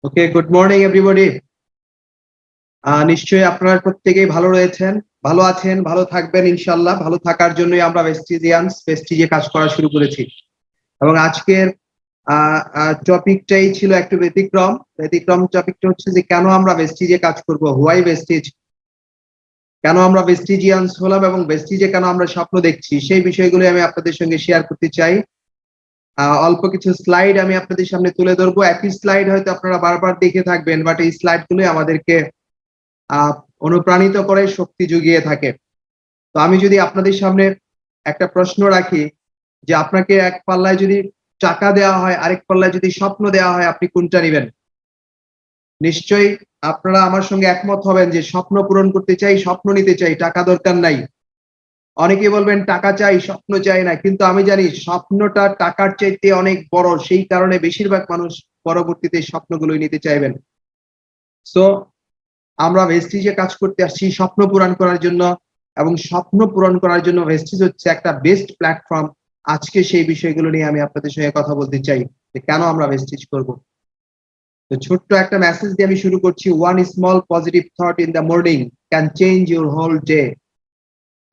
ওকে, good morning everybody. নিশ্চয়ই আপনারা প্রত্যেকেই ভালো রয়েছেন, ভালো আছেন, ভালো থাকবেন ইনশাল্লাহ। ভালো থাকার জন্যই আমরা প্রেস্টিজে কাজ করা শুরু করেছি। এবং আজকের টপিকটাই ছিল একটু ব্যতিক্রম। টপিকটা হচ্ছে যে কেন আমরা ভেস্টিজে কাজ করব, হোয়াই ভেস্টিজ, কেন আমরা ভেস্টিজিয়ান্স হলাম এবং ভেস্টিজে কেন আমরা স্বপ্ন দেখছি, সেই বিষয়গুলো আমি আপনাদের সঙ্গে শেয়ার করতে চাই। অল্প কিছু স্লাইড আমি আপনাদের সামনে তুলে ধরবো। একই স্লাইড হয়তো আপনারা বারবার দেখে থাকবেন, বাট এই স্লাইড গুলো আমাদেরকে অনুপ্রাণিত করে, শক্তি জুগিয়ে থাকে। তো আমি যদি আপনাদের সামনে একটা প্রশ্ন রাখি যে আপনাকে এক পাল্লায় যদি টাকা দেওয়া হয়, আরেক পাল্লায় যদি স্বপ্ন দেওয়া হয়, আপনি কোনটা নেবেন? নিশ্চয়ই আপনারা আমার সঙ্গে একমত হবেন যে স্বপ্ন পূরণ করতে চাই, স্বপ্ন নিতে চাই, টাকা দরকার নাই। অনেকে বলবেন টাকা চাই, স্বপ্ন চাই না, কিন্তু আমি জানি স্বপ্নটা টাকার চাইতে অনেক বড়। সেই কারণে বেশিরভাগ মানুষ পরবর্তীতে স্বপ্নগুলোই নিতে চাইবেন। সো আমরা ভেস্টিজে কাজ করতে আসছি স্বপ্ন পূরণ করার জন্য, এবং স্বপ্ন পূরণ করার জন্য ভেস্টিজ হচ্ছে একটা বেস্ট প্ল্যাটফর্ম। আজকে সেই বিষয়গুলো নিয়ে আমি আপনাদের সঙ্গে কথা বলতে চাই যে কেন আমরা ভেস্টিজ করব। তো ছোট্ট একটা মেসেজ দিয়ে আমি শুরু করছি। One small positive thought in the morning can change your whole day.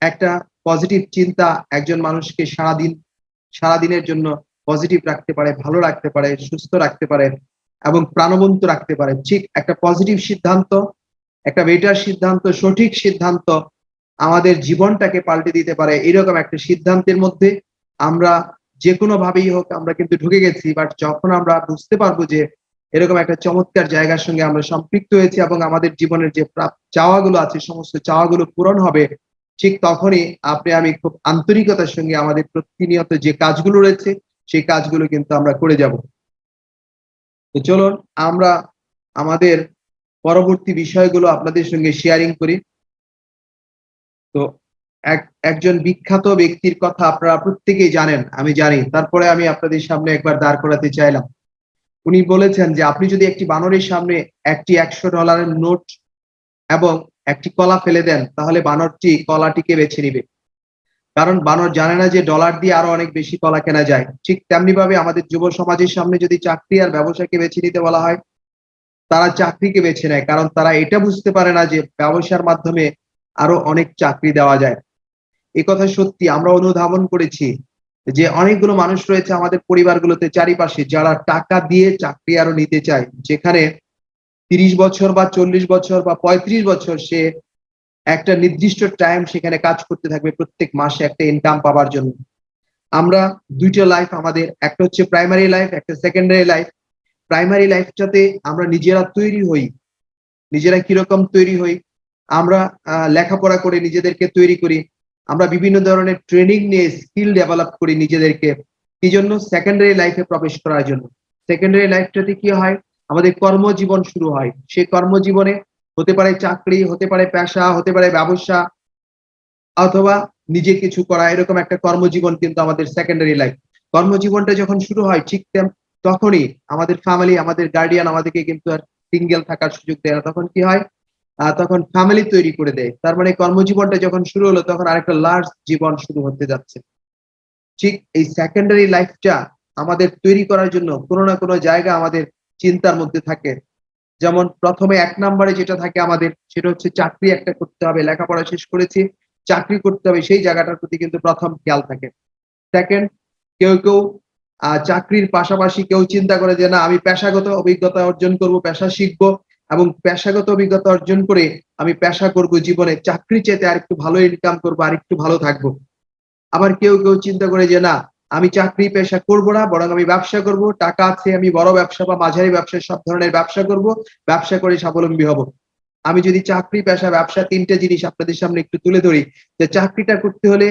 একটা পজিটিভ চিন্তা একজন মানুষকে সারাদিনের জন্য পজিটিভ রাখতে পারে, ভালো রাখতে পারে, সুস্থ রাখতে পারে এবং প্রাণবন্ত রাখতে পারে। ঠিক একটা পজিটিভ সিদ্ধান্ত, একটা বেটার সিদ্ধান্ত, সঠিক সিদ্ধান্ত আমাদের জীবনটাকে পাল্টে দিতে পারে। এরকম একটা সিদ্ধান্তের মধ্যে আমরা যে কোনো ভাবেই হোক আমরা কিন্তু ঢুকে গেছি, বাট যখন আমরা বুঝতে পারবো যে এরকম একটা চমৎকার জায়গার সঙ্গে আমরা সম্পৃক্ত হয়েছি এবং আমাদের জীবনের যে চাওয়াগুলো আছে সমস্ত চাওয়াগুলো পূরণ হবে, ঠিক তখনই আপনি আমি খুব আন্তরিকতার সঙ্গে আমাদের প্রতিনিয়ত যে কাজগুলো রয়েছে সেই কাজগুলো কিন্তু আমরা করে যাব। তো চলুন আমরা আমাদের পরবর্তী বিষয়গুলো আপনাদের সঙ্গে শেয়ারিং করি। তো একজন বিখ্যাত ব্যক্তির কথা আপনারা প্রত্যেকেই জানেন, আমি জানি, তারপরে আমি আপনাদের সামনে একবার দাঁড় করাতে চাইলাম। উনি বলেছেন যে আপনি যদি একটি বানরের সামনে একটি $100 নোট এবং একটি কলা ফেলে দেন, তাহলে বানরটি কলাটিকে বেছে নিবে, কারণ বানর জানে না যে ডলার দিয়ে আরো অনেক বেশি কলা কেনা যায়। ঠিক তেমনি ভাবে আমাদের যুব সমাজের সামনে যদি চাকরি আর ব্যবসাকে বেছে নিতে বলা হয়, তারা চাকরিকে বেছে নেয়, কারণ তারা এটা বুঝতে পারে না যে ব্যবসার মাধ্যমে আরো অনেক চাকরি দেওয়া যায়। এ কথা সত্যি, আমরা অনুধাবন করেছি যে অনেকগুলো মানুষ রয়েছে আমাদের পরিবারগুলোতে চারিপাশে যারা টাকা দিয়ে চাকরি আরো নিতে চায়, যেখানে 30 বছর বা 40 বছর বা 35 বছর সে একটা নির্দিষ্ট টাইম সেখানে কাজ করতে থাকবে প্রত্যেক মাসে একটা ইনকাম পাওয়ার জন্য। আমরা দুইটা লাইফ আমাদের, একটা হচ্ছে প্রাইমারি লাইফ, একটা সেকেন্ডারি লাইফ। প্রাইমারি লাইফটাতে আমরা নিজেরা তৈরি হই। নিজেরা কিরকম তৈরি হই? আমরা লেখাপড়া করে নিজেদেরকে তৈরি করি। আমরা বিভিন্ন ধরনের ট্রেনিং নিয়ে স্কিল ডেভেলপ করি নিজেদেরকে। কি জন্য? সেকেন্ডারি লাইফে প্রবেশ করার জন্য। সেকেন্ডারি লাইফটাতে কি হয়? আমাদের কর্মজীবন শুরু হয়। সেই কর্মজীবনে হতে পারে চাকরি, হতে পারে পেশা, হতে পারে ব্যবসা, অথবা নিজে কিছু করা, এরকম একটা কর্মজীবন কিন্তু আমাদের সেকেন্ডারি লাইফ। কর্মজীবনটা যখন শুরু হয় ঠিক তখনই আমাদের ফ্যামিলি, আমাদের গার্ডিয়ান আমাদেরকে কিন্তু আর সিঙ্গেল থাকার সুযোগ দেয় না। তখন কি হয়? তখন ফ্যামিলি তৈরি করে দেয়। তার মানে কর্মজীবনটা যখন শুরু হলো তখন আরেকটা লার্জ জীবন শুরু হতে যাচ্ছে। ঠিক এই সেকেন্ডারি লাইফটা আমাদের তৈরি করার জন্য কোনো না কোনো জায়গা আমাদের চিন্তার মধ্যে থাকে। যেমন প্রথমে ১ নম্বরে যেটা থাকে আমাদের, সেটা হচ্ছে চাকরি একটা করতে হবে। লেখাপড়া শেষ করেছি, চাকরি করতে হবে, সেই জায়গাটার প্রতি কিন্তু প্রথম খেয়াল থাকে। সেকেন্ড, কেউ চাকরির পাশাপাশি কেউ চিন্তা করে যে না, আমি পেশাগত অভিজ্ঞতা অর্জন করব, পেশা শিখব এবং পেশাগত অভিজ্ঞতা অর্জন করে আমি পেশা করব জীবনে। চাকরির চাইতে আরেকটু ভালো ইনকাম করব, আরেকটু ভালো থাকবো। আবার কেউ চিন্তা করে যে না, আমি চাকরি পেশা করব না, বরং আমি ব্যবসা করব। টাকা আছে, আমি বড় ব্যবসা বা মাঝারি ব্যবসা, সব ধরনের ব্যবসা করব। ব্যবসা করে স্বাবলম্বী হব। আমি যদি চাকরি, পেশা, ব্যবসা ৩ টে জিনিস আপনাদের সামনে একটু তুলে ধরি, যে চাকরিটা করতে হলে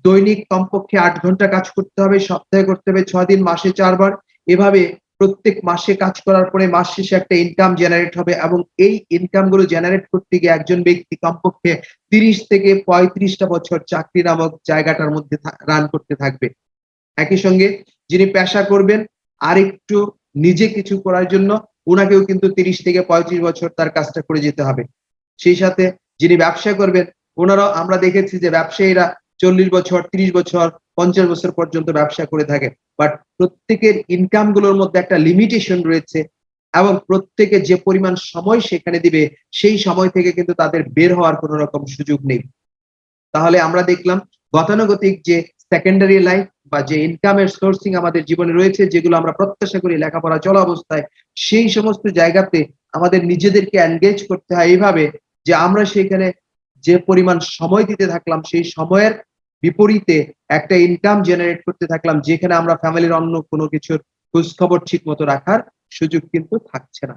দৈনিক কমপক্ষে ৮ ঘন্টা কাজ করতে হবে, সপ্তাহে করতে হবে ৬ দিন, মাসে ৪ বার। এভাবে প্রত্যেক মাসে কাজ করার পরে মাস শেষে একটা ইনকাম জেনারেট হবে, এবং এই ইনকাম গুলো জেনারেট করতে গিয়ে একজন ব্যক্তি কমপক্ষে ৩০ থেকে ৩৫ টা বছর চাকরি নামক জায়গাটার মধ্যে রান করতে থাকবে। একই সঙ্গে যিনি পেশা করবেন, আরেকটু নিজে কিছু করার জন্য উনাকেও কিন্তু ৩০ থেকে ৩৫ বছর তার কাজটা করে যেতে হবে। সেই সাথে যিনি ব্যবসা করবেন, ওনারাও আমরা দেখেছি যে ব্যবসায়ীরা ৪০ বছর, ৩০ বছর, ৫০ বছর পর্যন্ত ব্যবসা করে থাকে। বাট প্রত্যেকের ইনকাম গুলোর মধ্যে একটা লিমিটেশন রয়েছে। এবং প্রত্যেকে যে পরিমাণ সময় সেখানে দিবে সেই সময় থেকে কিন্তু তাদের বের হওয়ার কোনো রকম সুযোগ নেই। তাহলে আমরা দেখলাম গতানুগতিক যে সেকেন্ডারি লাইফ বা যে ইনকামের সোর্সিং আমাদের জীবনে রয়েছে, যেগুলো আমরা প্রত্যাশা করি লেখাপড়া চলা অবস্থায়, সেই সমস্ত জায়গাতে আমাদের নিজেদেরকে এনগেজ করতে হয় এইভাবে যে আমরা সেখানে যে পরিমাণ সময় দিতে থাকলাম সেই সময়ের বিপরীতে একটা ইনকাম জেনারেট করতে থাকলাম, যেখানে আমরা ফ্যামিলির অন্য কোনো কিছুর খোঁজ খবর ঠিক মতো রাখার সুযোগ কিন্তু থাকছে না।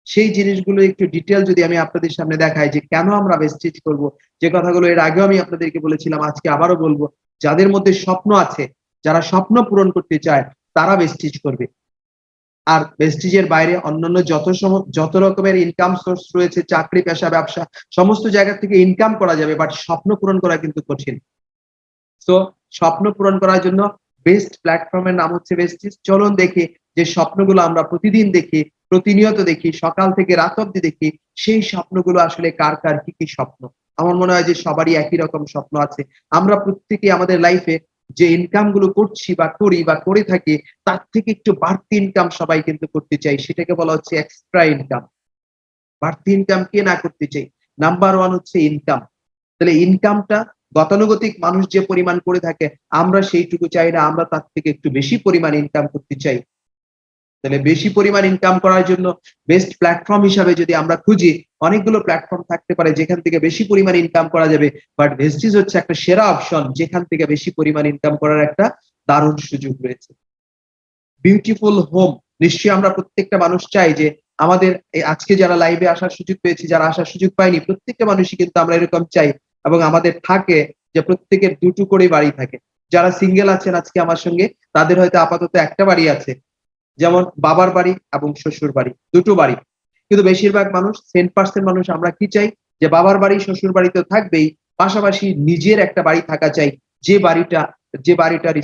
সেই জিনিসগুলো একটু ডিটেইল যদি আমি আপনাদের সামনে দেখাই যে কেন আমরা ভেস্টিজ করব, যে কথাগুলো এর আগেও আমি আপনাদেরকে বলেছিলাম, আজকে আবারও বলবো। যাদের মধ্যে স্বপ্ন আছে, যারা স্বপ্ন পূরণ করতে চায়, তারা ভেস্টিজ করবে। আর ভেস্টিজের বাইরে অন্যান্য যত রকমের ইনকাম সোর্স রয়েছে, চাকরি, পেশা, ব্যবসা, সমস্ত জায়গা থেকে ইনকাম করা যাবে, বাট স্বপ্ন পূরণ করা কিন্তু কঠিন। সো স্বপ্ন পূরণ করার জন্য বেস্ট প্ল্যাটফর্মের নাম হচ্ছে ভেস্টিজ। চলুন দেখি যে স্বপ্নগুলো আমরা প্রতিদিন দেখি, প্রতিনিয়ত দেখি, সকাল থেকে রাত অব্দি দেখি, সেই স্বপ্নগুলো আসলে কার কার কি কি স্বপ্ন। আমার মনে হয় যে সবারই একই রকম স্বপ্ন আছে। আমরা প্রত্যেকেই আমাদের লাইফে যে ইনকাম গুলো করছি বা করি বা করে থাকি, তার থেকে একটু বাড়তি ইনকাম সবাই কিন্তু করতে চাই। সেটাকে বলা হচ্ছে এক্সট্রা ইনকাম। বাড়তি ইনকাম কে না করতে চাই? নাম্বার ওয়ান হচ্ছে ইনকাম। তাহলে ইনকামটা গতানুগতিক মানুষ যে পরিমাণ করে থাকে, আমরা সেইটুকু চাই না, আমরা তার থেকে একটু বেশি পরিমাণ ইনকাম করতে চাই। তাহলে বেশি পরিমাণ ইনকাম করার জন্য বেস্ট প্ল্যাটফর্ম হিসাবে যদি আমরা খুঁজি, অনেকগুলো প্ল্যাটফর্ম থাকতে পারে যেখান থেকে বেশি পরিমাণ ইনকাম করা যাবে। বাট ভেস্টিজ হচ্ছে একটা সেরা অপশন, যেখান থেকে বেশি পরিমাণ ইনকাম করার একটা দারুণ সুযোগ রয়েছে। Beautiful home. নিশ্চয়ই আমরা প্রত্যেকটা মানুষ চাই যে আমাদের আজকে যারা লাইভে আসার সুযোগ পেয়েছি, যারা আসার সুযোগ পায়নি, প্রত্যেকটা মানুষই কিন্তু আমরা এরকম চাই এবং আমাদের থাকে যে প্রত্যেকের দুটো করে বাড়ি থাকে। যারা সিঙ্গেল আছেন আজকে আমার সঙ্গে, তাদের হয়তো আপাতত একটা বাড়ি আছে, যেমন বাবার বাড়ি এবং শ্বশুর বাড়ি, দুটো বাড়ি। কিন্তু বেশিরভাগ মানুষ 10% মানুষ আমরা কি চাই, যে বাবার বাড়ি শ্বশুর বাড়ি তো থাকবেই, পাশাপাশি নিজের একটা বাড়ি থাকা চাই। যে বাড়িটা যে বাড়িটার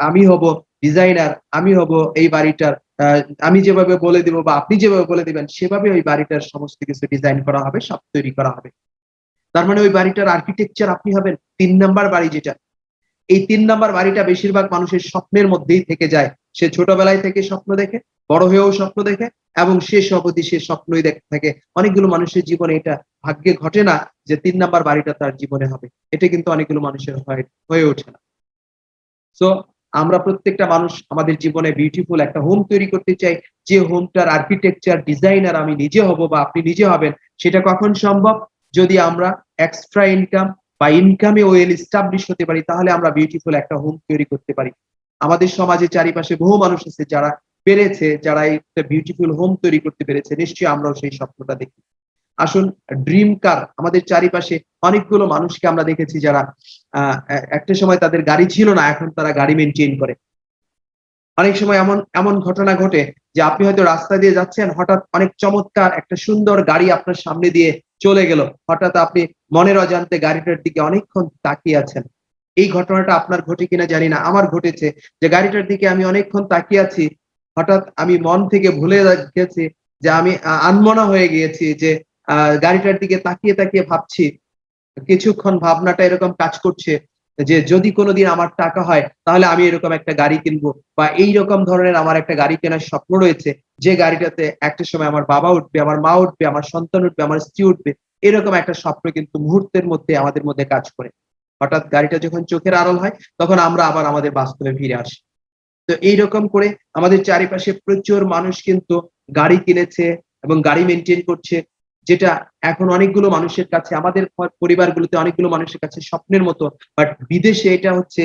আমি হব ডিজাইনার, আমি হব এই বাড়িটার আমি যেভাবে বলে দিব বা আপনি যেভাবে বলে দিবেন সেভাবে ওই বাড়িটার সমস্ত কিছু ডিজাইন করা হবে, সব তৈরি করা হবে। তার মানে ওই বাড়িটার আর্কিটেকচার আপনি হবেন 3 নাম্বার বাড়ি যেটা। এই 3 নাম্বার বাড়িটা বেশিরভাগ মানুষের স্বপ্নের মধ্যেই থেকে যায়। সে ছোটবেলায় থেকে স্বপ্ন দেখে, বড় হয়েও স্বপ্ন দেখে এবং শেষ অবধি সে স্বপ্নই দেখতে থাকে। অনেকগুলো মানুষের জীবনে এটা ভাগ্যে ঘটে না যে 3 নাম্বার বাড়িটা তার জীবনে হবে। এটা কিন্তু অনেকগুলো মানুষের হয়ে ওঠে না। সো আমরা প্রত্যেকটা মানুষ আমাদের জীবনে বিউটিফুল একটা হোম তৈরি করতে চাই, যে হোমটার আর্কিটেকচার ডিজাইনার আমি নিজে হব বা আপনি নিজে হবেন। সেটা কখন সম্ভব? যদি আমরা এক্সট্রা ইনকাম বা ইনকামে ওয়েল এস্টাবলিশ হতে পারি, তাহলে আমরা বিউটিফুল একটা হোম তৈরি করতে পারি। আমাদের সমাজে চারিপাশে বহু মানুষ আছে যারা পেরেছে, যারা একটা বিউটিফুল হোম তৈরি করতে পেরেছে। নিশ্চয়ই আমরাও সেই স্বপ্নটা দেখি। আসুন, ড্রিম কার। আমাদের চারিপাশে অনেকগুলো মানুষকে আমরা দেখেছি যারা একটা সময় তাদের গাড়ি ছিল না, এখন তারা গাড়ি মেইনটেইন করে। অনেক সময় এমন এমন ঘটনা ঘটে যে আপনি হয়তো রাস্তা দিয়ে যাচ্ছেন, হঠাৎ অনেক চমৎকার একটা সুন্দর গাড়ি আপনার সামনে দিয়ে চলে গেল। হঠাৎ আপনি মনের অজান্তে গাড়িটার দিকে অনেকক্ষণ তাকিয়ে আছেন। এই ঘটনাটা আপনার ঘটে কিনা জানি না। আমার ঘটেছে যে গাড়িটার দিকে আমি অনেকক্ষণ তাকিয়ে আছি। হঠাৎ আমি মন থেকে ভুলে গেছি যে আমি আনমনা হয়ে গিয়েছি যে গাড়িটার দিকে তাকিয়ে তাকিয়ে ভাবছি। কিছুক্ষণ ভাবনাটা এরকম কাজ করছে যে যদি কোনোদিন আমার টাকা হয় তাহলে আমি এরকম একটা গাড়ি কিনবো, বা এইরকম ধরনের আমার একটা গাড়ি কেনার স্বপ্ন রয়েছে, যে গাড়িটাতে একটা সময় আমার বাবা উঠবে, আমার মা উঠবে, আমার সন্তান উঠবে, আমার স্ত্রী উঠবে। এরকম একটা স্বপ্ন কিন্তু মুহূর্তের মধ্যে আমাদের মধ্যে কাজ করে। হঠাৎ গাড়িটা যখন চোখের আড়াল হয়, তখন আমরা আবার আমাদের বাস্তবে ফিরে আসি। তো এইরকম করে আমাদের চারিপাশে প্রচুর মানুষ কিন্তু গাড়ি কিনেছে এবং গাড়ি মেইনটেইন করছে, যেটা এখন অনেকগুলো মানুষের কাছে, আমাদের পরিবারগুলোতে অনেকগুলো মানুষের কাছে স্বপ্নের মতো। বাট বিদেশে এটা হচ্ছে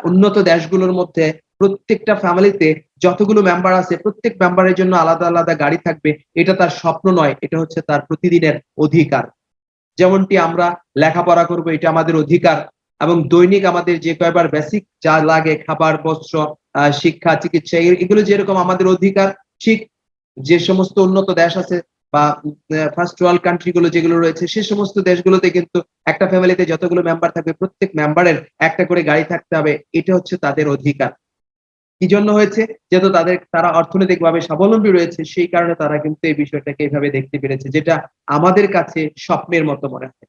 উন্নত দেশগুলোর মধ্যে প্রত্যেকটা ফ্যামিলিতে যতগুলো মেম্বার আছে, প্রত্যেক মেম্বারের জন্য আলাদা আলাদা গাড়ি থাকবে। এটা তার স্বপ্ন নয়, এটা হচ্ছে তার প্রতিদিনের অধিকার। যেমনটি আমরা লেখাপড়া করব, এটা আমাদের অধিকার, এবং দৈনিক আমাদের যে কয়বার বেসিক যা লাগে, খাবার, বস্ত্র, শিক্ষা, চিকিৎসা, এগুলো যেরকম আমাদের অধিকার, ঠিক যে সমস্ত উন্নত দেশ আছে বা ফার্স্ট ওয়ার্ল্ড কান্ট্রি গুলো যেগুলো রয়েছে, সে সমস্ত দেশগুলোতে কিন্তু একটা ফ্যামিলিতে যতগুলো মেম্বার থাকবে, প্রত্যেক মেম্বারের একটা করে গাড়ি থাকতে হবে। এটা হচ্ছে তাদের অধিকার। কি জন্য হয়েছে? যেহেতু তারা অর্থনৈতিকভাবে স্বাবলম্বী রয়েছে, সেই কারণে তারা কিন্তু এই বিষয়টাকে এভাবে দেখতে পেরেছে, যেটা আমাদের কাছে স্বপ্নের মতো মনে হয়।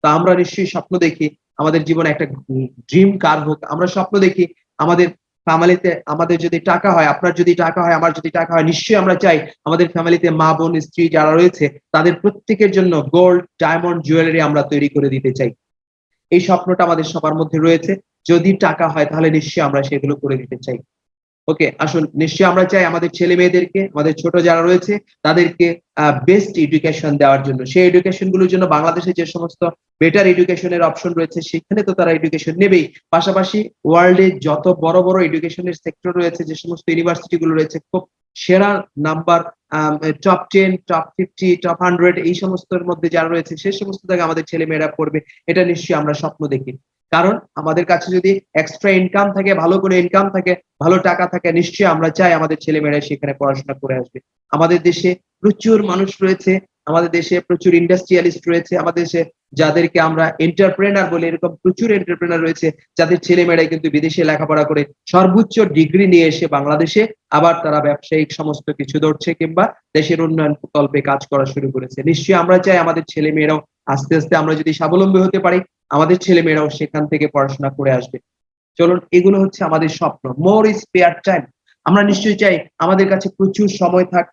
তা আমরা নিশ্চয়ই স্বপ্ন দেখি আমাদের জীবনে একটা ড্রিম কার হোক। আমরা স্বপ্ন দেখি আমাদের ফ্যামিলিতে আমাদের যদি টাকা হয়, আপনার যদি টাকা হয়, আমার যদি টাকা হয়, নিশ্চয়ই আমরা চাই আমাদের ফ্যামিলিতে মা বোন স্ত্রী যারা রয়েছে তাদের প্রত্যেকের জন্য গোল্ড ডায়মন্ড জুয়েলারি আমরা তৈরি করে দিতে চাই। এই স্বপ্নটা আমাদের সবার মধ্যে রয়েছে। যদি টাকা হয় তাহলে নিশ্চয়ই আমরা সেগুলো করে দিতে চাই। ওকে, আসুন, নিশ্চয়ই আমরা চাই আমাদের ছেলে মেয়েদেরকে, আমাদের ছোট যারা রয়েছে তাদেরকে বেস্ট এডুকেশন দেওয়ার জন্য। সেই এডুকেশন গুলোর জন্য বাংলাদেশে যে সমস্ত বেটার এডুকেশনের অপশন রয়েছে সেখানে তো তারা এডুকেশন নেবেই। পাশাপাশি ওয়ার্ল্ডে যত বড় বড় এডুকেশনের সেক্টর রয়েছে, যে সমস্ত ইউনিভার্সিটি গুলো রয়েছে, খুব সেরা নাম্বার, টপ 10, টপ 50, টপ 100 এই সমস্তর মধ্যে যারা রয়েছে সে সমস্ত জায়গায় আমাদের ছেলে মেয়েরা পড়বে, এটা নিশ্চয়ই আমরা স্বপ্ন দেখি। কারণ আমাদের কাছে যদি এক্সট্রা ইনকাম থাকে, ভালো করে ইনকাম থাকে, ভালো টাকা থাকে, নিশ্চয়ই আমরা চাই আমাদের ছেলেমেয়েরা সেখানে পড়াশোনা করে আসবে। আমাদের দেশে প্রচুর মানুষ রয়েছে, আমাদের দেশে প্রচুর ইন্ডাস্ট্রিয়ালিস্ট রয়েছে, আমাদের দেশে যাদেরকে আমরা এন্টারপ্রেনার বলি, এরকম প্রচুর এন্টারপ্রেনার রয়েছে যাদের ছেলেমেয়েরাই কিন্তু বিদেশে লেখাপড়া করে সর্বোচ্চ ডিগ্রি নিয়ে এসে বাংলাদেশে আবার তারা ব্যবসায়িক সমস্ত কিছু ধরছে কিংবা দেশের উন্নয়ন প্রকল্পে কাজ করা শুরু করেছে। নিশ্চয়ই আমরা চাই আমাদের ছেলেমেয়েরাও আস্তে আস্তে আমরা যদি স্বাবলম্বী হতে পারি, আমাদের ছেলেমেয়েরাও সেখান থেকে পড়াশোনা করে আসবে। চলুন, এগুলো হচ্ছে আমাদের স্বপ্ন। মোর স্পেয়ার টাইম, আমরা নিশ্চয়ই চাই আমাদের কাছে প্রচুর সময় থাক।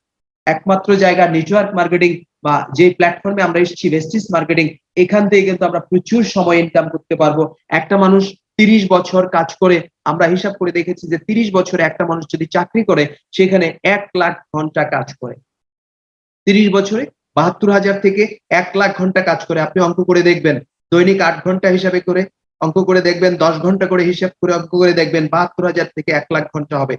একমাত্র জায়গা নেটওয়ার্ক মার্কেটিং বা যে প্ল্যাটফর্মে আমরা এসেছি ভেস্টিজ মার্কেটিং, এখান থেকে কিন্তু আমরা প্রচুর সময় ইনকাম করতে পারবো। একটা মানুষ 30 বছর কাজ করে, আমরা হিসাব করে দেখেছি যে 30 বছরে একটা মানুষ যদি চাকরি করে সেখানে 1 লাখ ঘন্টা কাজ করে। 30 বছরে 72,000 থেকে 1 লাখ ঘন্টা কাজ করে। আপনি অঙ্ক করে দেখবেন, দৈনিক 8 ঘন্টা হিসাবে করে অঙ্ক করে দেখবেন, 10 ঘন্টা করে হিসাব করে অঙ্ক করে দেখবেন, 72,000 থেকে 1 লাখ ঘন্টা হবে।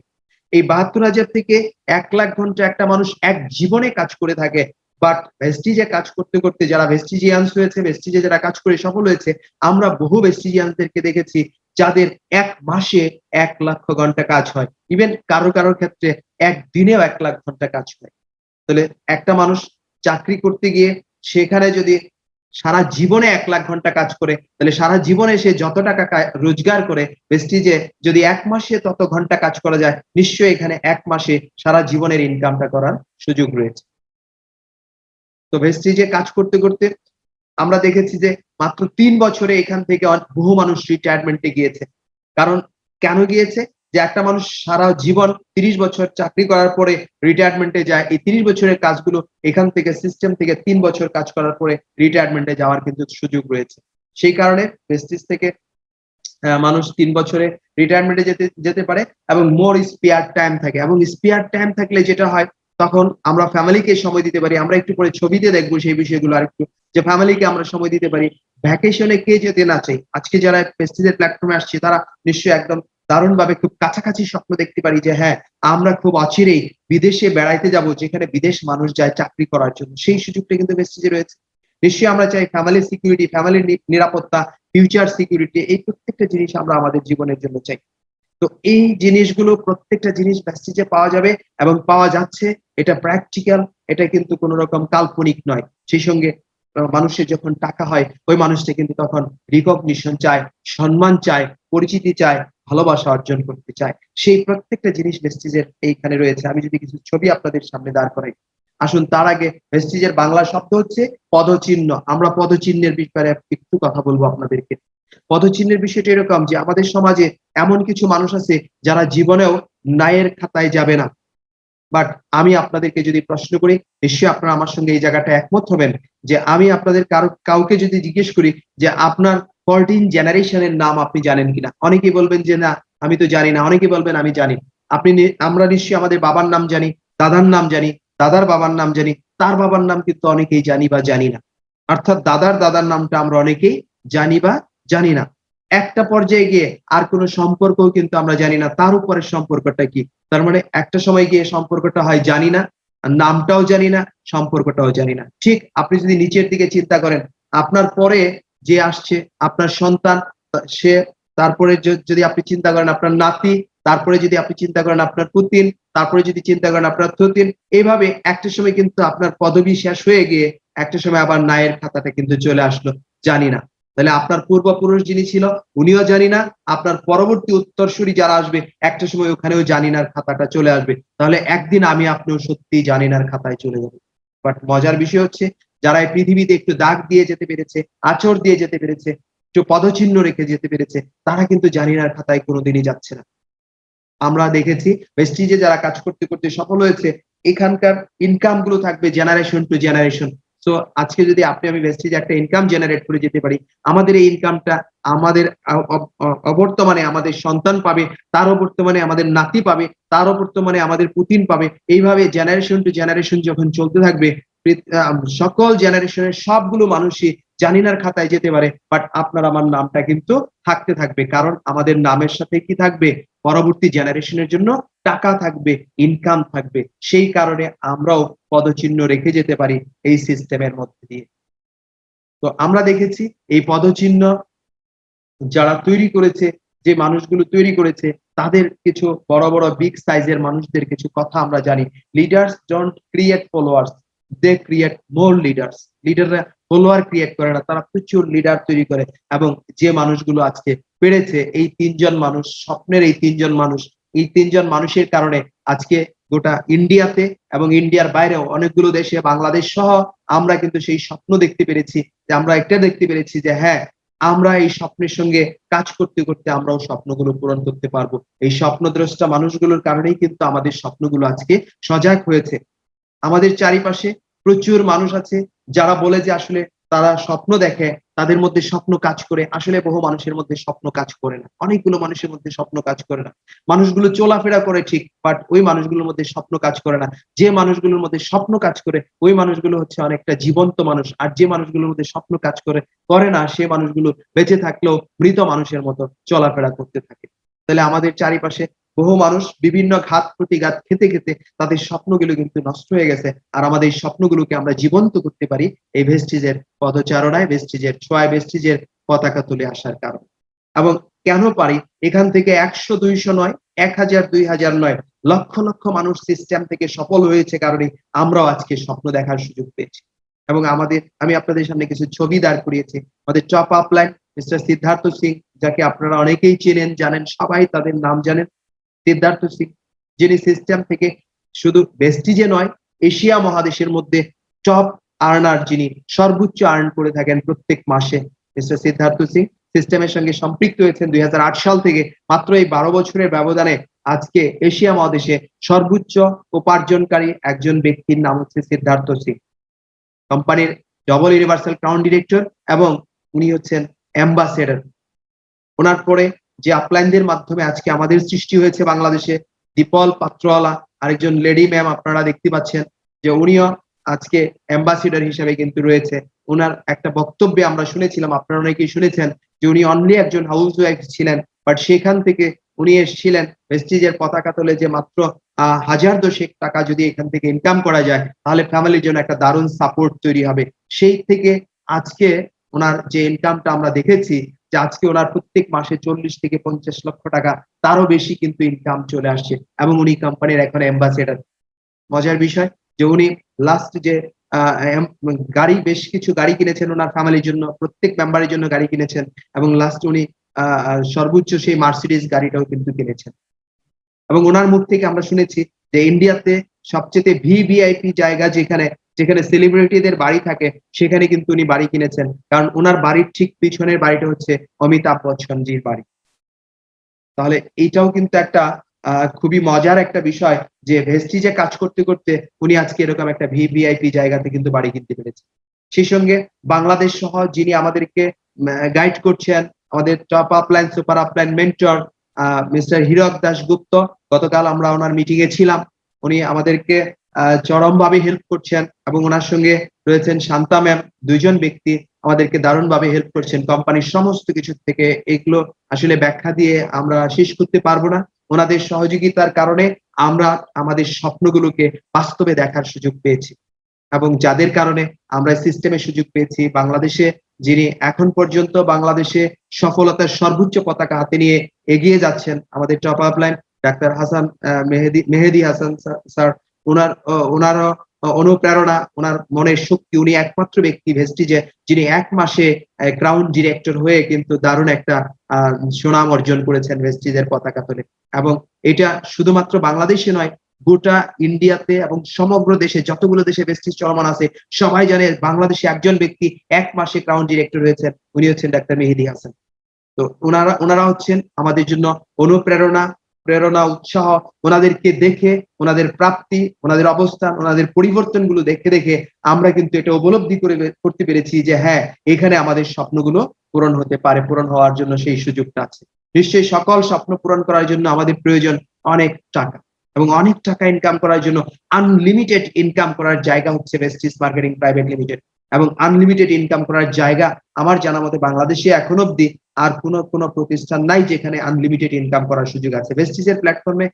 এই 72,000 থেকে 1 লাখ ঘন্টা একটা মানুষ এক জীবনে কাজ করে থাকে। বাট ভেস্টিজে কাজ করতে করতে যারা ভেস্টিজিয়ান্স হয়েছে, ভেস্টিজে যারা কাজ করে সফল হয়েছে, আমরা বহু ভেস্টিজিয়ানদেরকে দেখেছি যাদের 1 মাসে 1 লক্ষ ঘন্টা কাজ হয়। ইভেন কারো কারোর ক্ষেত্রে একদিনেও 1 লাখ ঘন্টা কাজ হয়। তাহলে একটা মানুষ চাকরি করতে গিয়ে সেখানে যদি সারা জীবনে 1 লাখ ঘন্টা কাজ করে, তাহলে সারা জীবনে সে যত টাকা রোজগার করে ভেস্টিজে যদি 1 মাসে তত ঘন্টা কাজ করা যায়, নিশ্চয়ই এখানে 1 মাসে সারা জীবনের ইনকামটা করার সুযোগ রয়েছে। তো ভেস্টিজে কাজ করতে করতে আমরা দেখেছি যে মাত্র 3 বছরে এখান থেকে বহু মানুষ রিটায়ারমেন্টে গিয়েছে। কারণ কেন গিয়েছে? যে একটা মানুষ সারা জীবন 30 বছর চাকরি করার পরে রিটায়ারমেন্টে যায়, এই 30 বছরের কাজগুলো এখান থেকে সিস্টেম থেকে 3 বছর কাজ করার পরে রিটায়ারমেন্টে যাওয়ার কিন্তু সুযোগ রয়েছে। সেই কারণে প্রেস্টিজ থেকে মানুষ 3 বছরে রিটায়ারমেন্টে যেতে যেতে পারে এবং মোর স্পেয়ার টাইম থাকে। এবং স্পেয়ার টাইম থাকলে যেটা হয়, তখন আমরা ফ্যামিলিকে সময় দিতে পারি। আমরা একটু পরে ছবিতে দেখবো সেই বিষয়গুলো আরেকটু, যে ফ্যামিলিকে আমরা সময় দিতে পারি। ভ্যাকেশনে কে যেতে না চাই? আজকে যারা প্রেস্টিজের প্ল্যাটফর্মে আসছে তারা নিশ্চয়ই একদম দারুণ ভাবে খুব কাছাকাছি স্বপ্ন দেখতে পারি যে হ্যাঁ, আমরা খুব অচিরেই বিদেশে বেড়াইতে যাব, যেখানে বিদেশ মানুষ যায় চাকরি করার জন্য। সেই সুযোগটা কিন্তু প্রেস্টিজে রয়েছে। নিশ্চয়ই আমরা চাই ফ্যামিলি সিকিউরিটি, ফ্যামিলির নিরাপত্তা, ফিউচার সিকিউরিটি, এই প্রত্যেকটা জিনিস আমরা আমাদের জীবনের জন্য চাই। তো এই জিনিসগুলো প্রত্যেকটা জিনিস প্রেস্টিজে পাওয়া যাবে এবং পাওয়া যাচ্ছে। এটা প্র্যাকটিক্যাল, এটা কিন্তু কোনো রকম কাল্পনিক নয়। সেই সঙ্গে মানুষের যখন টাকা হয়, ওই মানুষটা কিন্তু তখন রিকগনিশন চায়, সম্মান চায়, পরিচিতি চায়, ভালোবাসা অর্জন করতে চায়। সেই প্রত্যেকটা জিনিস ভেস্টিজের এইখানে রয়েছে। আমি যদি কিছু ছবি আপনাদের সামনে দাঁড় করাই, আসুন তার আগে ভেস্টিজের বাংলা শব্দ হচ্ছে পদচিহ্ন। আমরা পদচিহ্নের ব্যাপারে একটু কথা বলবো আপনাদেরকে। পদচিহ্নের বিষয়টা এরকম যে আমাদের সমাজে এমন কিছু মানুষ আছে যারা জীবনেও ন্যায়ের খাতায় যাবে না। বাট আমি আপনাদেরকে যদি প্রশ্ন করি, নিশ্চয়ই আপনারা আমার সঙ্গে এই জায়গাটা একমত হবেন যে আমি আপনাদের কাউকে যদি জিজ্ঞেস করি যে আপনার 14 জেনারেশনের নাম আপনি জানেন কিনা, অনেকেই বলবেন যে না আমি তো জানি না, অনেকেই বলবেন আমি জানি। আমরা নিশ্চয়ই আমাদের বাবার নাম জানি, দাদার নাম জানি, দাদার বাবার নাম জানি, তার বাবার নাম কিন্তু অনেকেই জানি বা জানি না। অর্থাৎ দাদার দাদার নামটা আমরা অনেকেই জানি বা জানি না। একটা পর্যায়ে গিয়ে আর কোনো সম্পর্কও কিন্তু আমরা জানি না তার উপরের সম্পর্কটা কি। তার মানে একটা সময় গিয়ে সম্পর্কটা হয় জানি না, নামটাও জানি না, সম্পর্কটাও জানি না। ঠিক আপনি যদি নিচের দিকে চিন্তা করেন, আপনার পরে যে আসছে আপনার সন্তান, সে, তারপরে যদি আপনি চিন্তা করেন আপনার নাতি, তারপরে যদি আপনি চিন্তা করেন আপনার পুতিন, তারপরে যদি চিন্তা করেন আপনার থতিন, এইভাবে একটা সময় কিন্তু আপনার পদবি শেষ হয়ে গিয়ে একটা সময় আবার নায়ের খাতাটা কিন্তু চলে আসলো জানি না। তাহলে আপনার পূর্বপুরুষ যিনি ছিল উনিও জানি না, আপনার পরবর্তী উত্তরসূরি যারা আসবে একটা সময় ওখানেও জানি নার খাতাটা চলে আসবে। তাহলে একদিন আমি আপনিও সত্যি জানি নার খাতায় চলে যাবো। বাট মজার বিষয় হচ্ছে যারা এই পৃথিবীতে একটু দাগ দিয়ে যেতে পেরেছে, আচর দিয়ে যেতে পেরেছে, একটু পদচিহ্ন রেখে যেতে পেরেছে, তারা কিন্তু জানি নার খাতায় কোনোদিনই যাচ্ছে না। আমরা দেখেছি ভেস্টিজে যারা কাজ করতে করতে সফল হয়েছে, এখানকার ইনকাম গুলো থাকবে জেনারেশন টু জেনারেশন। সো আজকে যদি আপনি আমি ভেস্টিজে একটা ইনকাম জেনারেট করে যেতে পারি, আমাদের এই ইনকামটা আমাদের অবর্তমানে আমাদের সন্তান পাবে, তার অবর্তমানে আমাদের নাতি পাবে, তার অবর্তমানে আমাদের পুতিন পাবে। এইভাবে জেনারেশন টু জেনারেশন যখন চলতে থাকবে, সকল জেনারেশনের সবগুলো মানুষই জানিনার খাতায় যেতে পারে, বাট আপনার আমার নামটা কিন্তু থাকতে থাকবে, কারণ আমাদের নামের সাথে কি থাকবে, পরবর্তী জেনারেশনের জন্য টাকা থাকবে, ইনকাম থাকবে। সেই কারণে আমরাও পদচিহ্ন রেখে যেতে পারি এই সিস্টেমের মধ্যে দিয়ে। তো আমরা দেখেছি এই পদচিহ্ন যারা তৈরি করেছে, যে মানুষগুলো তৈরি করেছে, তাদের কিছু বড় বড় বিগ সাইজের মানুষদের কিছু কথা আমরা জানি। Leaders don't create followers, they create more leaders. লিডাররা ফলোয়ার ক্রিয়েট করে না, তারা প্রচুর লিডার তৈরি করে। এবং যে মানুষগুলো আজকে পেরেছে, এই তিনজন মানুষ, স্বপ্নের এই তিনজন মানুষ, এই তিনজন মানুষের কারণে আজকে গোটা ইন্ডিয়াতে এবং ইন্ডিয়ার বাইরেও অনেকগুলো দেশে, বাংলাদেশ সহ, আমরা কিন্তু সেই স্বপ্ন দেখতে পেরেছি, যে আমরা একটা দেখতে পেরেছি যে হ্যাঁ, আমরা এই স্বপ্নের সঙ্গে কাজ করতে করতে আমরাও স্বপ্নগুলো পূরণ করতে পারবো। এই স্বপ্নদ্রষ্টা মানুষগুলোর কারণেই কিন্তু আমাদের স্বপ্নগুলো আজকে সজাগ হয়েছে। আমাদের চারিপাশে প্রচুর মানুষ আছে যারা বলে যে আসলে তারা স্বপ্ন দেখে, তাদের মধ্যে স্বপ্ন কাজ করে। আসলে বহু মানুষের মধ্যে স্বপ্ন কাজ করে না, অনেকগুলো মানুষের মধ্যে স্বপ্ন কাজ করে না। মানুষগুলো চলাফেরা করে ঠিক, বাট ওই মানুষগুলোর মধ্যে স্বপ্ন কাজ করে না। যে মানুষগুলোর মধ্যে স্বপ্ন কাজ করে, ওই মানুষগুলো হচ্ছে অনেকটা জীবন্ত মানুষ। আর যে মানুষগুলোর মধ্যে স্বপ্ন কাজ করে না, সে মানুষগুলো বেঁচে থাকলেও মৃত মানুষের মতো চলাফেরা করতে থাকে। তাহলে আমাদের চারিপাশে বহু মানুষ বিভিন্ন ঘাত প্রতিঘাত খেতে খেতে তাদের স্বপ্নগুলো কিন্তু নষ্ট হয়ে গেছে। আর আমাদের এই স্বপ্নগুলোকে আমরা জীবন্ত করতে পারি এই ভেস্টিজের পদচারণায়, ভেস্টিজের ছোঁয়ায়, ভেস্টিজের পতাকা তুলে আসার কারণে। এবং কেন পারি, এখান থেকে 100 200 নয়, 1000 2000 নয়, লক্ষ লক্ষ মানুষ সিস্টেম থেকে সফল হয়েছে কারণে আমরাও আজকে স্বপ্ন দেখার সুযোগ পেয়েছি। এবং আমি আপনাদের সামনে কিছু ছবি দাঁড় করিয়েছি। আমাদের top upline mister Siddharth Singh, যাকে আপনারা অনেকেই চেনেন, জানেন, সবাই তাদের নাম জানেন। সিদ্ধার্থ সিং, যিনি সিস্টেম থেকে শুধু ভেস্টিজে নয়, এশিয়া মহাদেশের মধ্যে টপ আর্নার, যিনি সর্বোচ্চ আর্ন করে থাকেন প্রত্যেক মাসে, মিস্টার সিদ্ধার্থ সিং সিস্টেমের সঙ্গে সম্পৃক্ত হয়েছেন 2008 সাল থেকে। মাত্র এই 12 বছরের ব্যবধানে আজকে এশিয়া মহাদেশে সর্বোচ্চ উপার্জনকারী একজন ব্যক্তির নাম হচ্ছে সিদ্ধার্থ সিং। কোম্পানির ডবল ইউনিভার্সাল ক্রাউন ডিরেক্টর এবং উনি হচ্ছেন অ্যাম্বাসেডর। ওনার পরে যে আপলাইনদের মাধ্যমে আজকে আমাদের সৃষ্টি হয়েছে বাংলাদেশে, দীপল পাত্রওয়ালা, আরেকজন লেডি ম্যাম আপনারা দেখতে পাচ্ছেন, যে উনিও আজকে অ্যাম্বাসেডর হিসেবে কিন্তু রয়েছে। ওনার একটা বক্তব্যে আমরা শুনেছিলাম, আপনারা অনেকেই শুনেছেন, যে উনি অনলি একজন হাউস ওয়াইফ ছিলেন, বাট সেখান থেকে উনি এসেছিলেন ভেস্টিজের পতাকা তোলে, যে মাত্র 1000 টাকা যদি এখান থেকে ইনকাম করা যায়, তাহলে ফ্যামিলির জন্য একটা দারুণ সাপোর্ট তৈরি হবে। সেই থেকে আজকে ওনার যে ইনকামটা আমরা দেখেছি, যে আজকে ওনার প্রত্যেক মাসে 40 থেকে 50 লক্ষ টাকা, তারও বেশি কিন্তু ইনকাম চলে আসছে। এবং উনি কোম্পানির এখন অ্যাম্বাসেডর। মজার বিষয় যে উনি লাস্ট যে গাড়ি, বেশ কিছু গাড়ি কিনেছেন ওনার ফ্যামিলির জন্য, প্রত্যেক মেম্বারের জন্য গাড়ি কিনেছেন। এবং লাস্ট উনি সর্বোচ্চ সেই মার্সিডিজ গাড়িটাও কিন্তু কিনেছেন। এবং ওনার মুখ থেকে আমরা শুনেছি যে ইন্ডিয়াতে সবচেয়ে ভিভিআইপি জায়গা যেখানে যেখানে সেলিব্রিটিদের বাড়ি থাকে, সেখানে কিন্তু উনি বাড়ি কিনেছেন। কারণ ওনার বাড়ির ঠিক পিছনের বাড়িটা হচ্ছে অমিতাভ বচ্চনজির বাড়ি। তাহলে এইটাও কিন্তু একটা খুবই মজার একটা বিষয়, যে ভেস্টিজে কাজ করতে করতে উনি আজকে এরকম একটা ভিভিআইপি জায়গাতে কিন্তু বাড়ি কিনতে পেরেছে। সেই সঙ্গে বাংলাদেশ সহ যিনি আমাদেরকে গাইড করছেন, আমাদের top upline super upline mentor mister Hirak Dasgupta, গতকাল আমরা ওনার মিটিং এ ছিলাম। উনি আমাদেরকে চরমভাবে হেল্প করছেন। এবং ওনার সঙ্গে রয়েছেন শান্তা ম্যাম, দুইজন ব্যক্তি আমাদেরকে দারুণভাবে হেল্প করছেন কোম্পানির সমস্ত কিছু থেকে। এগুলো আসলে ব্যাখ্যা দিয়ে আমরা শেষ করতে পারবো না। ওনাদের সহযোগিতার কারণে আমরা আমাদের স্বপ্নগুলোকে বাস্তবে দেখার সুযোগ পেয়েছি, এবং যাদের কারণে আমরা সিস্টেমের সুযোগ পেয়েছি। বাংলাদেশে যিনি এখন পর্যন্ত বাংলাদেশে সফলতার সর্বোচ্চ পতাকা হাতে নিয়ে এগিয়ে যাচ্ছেন, আমাদের top upline doctor Hasan Mehedi Hasan sir. ওনার অনুপ্রেরণা, ওনার মনের শক্তি, উনি একমাত্র ব্যক্তি ভেস্টিজে যিনি 1 মাসে ক্রাউন ডিরেক্টর হয়ে কিন্তু দারুণ একটা সুনাম অর্জন করেছেন ভেস্টিজের পতাকা তুলে। এবং এটা শুধুমাত্র বাংলাদেশে নয়, গোটা ইন্ডিয়াতে এবং সমগ্র দেশে যতগুলো দেশে ভেস্টিজ চলমান আছে, সবাই জানে বাংলাদেশে একজন ব্যক্তি 1 মাসে ক্রাউন ডিরেক্টর হয়েছেন, উনি হচ্ছেন ডাক্তার মেহেদি হাসান। তো ওনারা হচ্ছেন আমাদের জন্য অনুপ্রেরণা, প্রেরণা, উৎসাহ, ওনাদেরকে দেখে, ওনাদের প্রাপ্তি, ওনাদের অবস্থান, ওনাদের পরিবর্তনগুলো দেখে দেখে আমরা কিন্তু এটা উপলব্ধি করতে পেরেছি যে হ্যাঁ, এখানে আমাদের স্বপ্নগুলো পূরণ হতে পারে, পূরণ হওয়ার জন্য সেই সুযোগটা আছে। নিশ্চয়ই সকল স্বপ্ন পূরণ করার জন্য আমাদের প্রয়োজন অনেক টাকা, এবং অনেক টাকা ইনকাম করার জন্য আনলিমিটেড ইনকাম করার জায়গা হচ্ছে ভেস্টিজ মার্কেটিং প্রাইভেট লিমিটেড। এবং আনলিমিটেড ইনকাম করার জায়গা আমার জানা মতে বাংলাদেশে এখন অব্দি আর কোনো প্রতিষ্ঠান নাই যেখানে আনলিমিটেড ইনকাম করার সুযোগ আছে। ভেস্টিজের প্ল্যাটফর্মে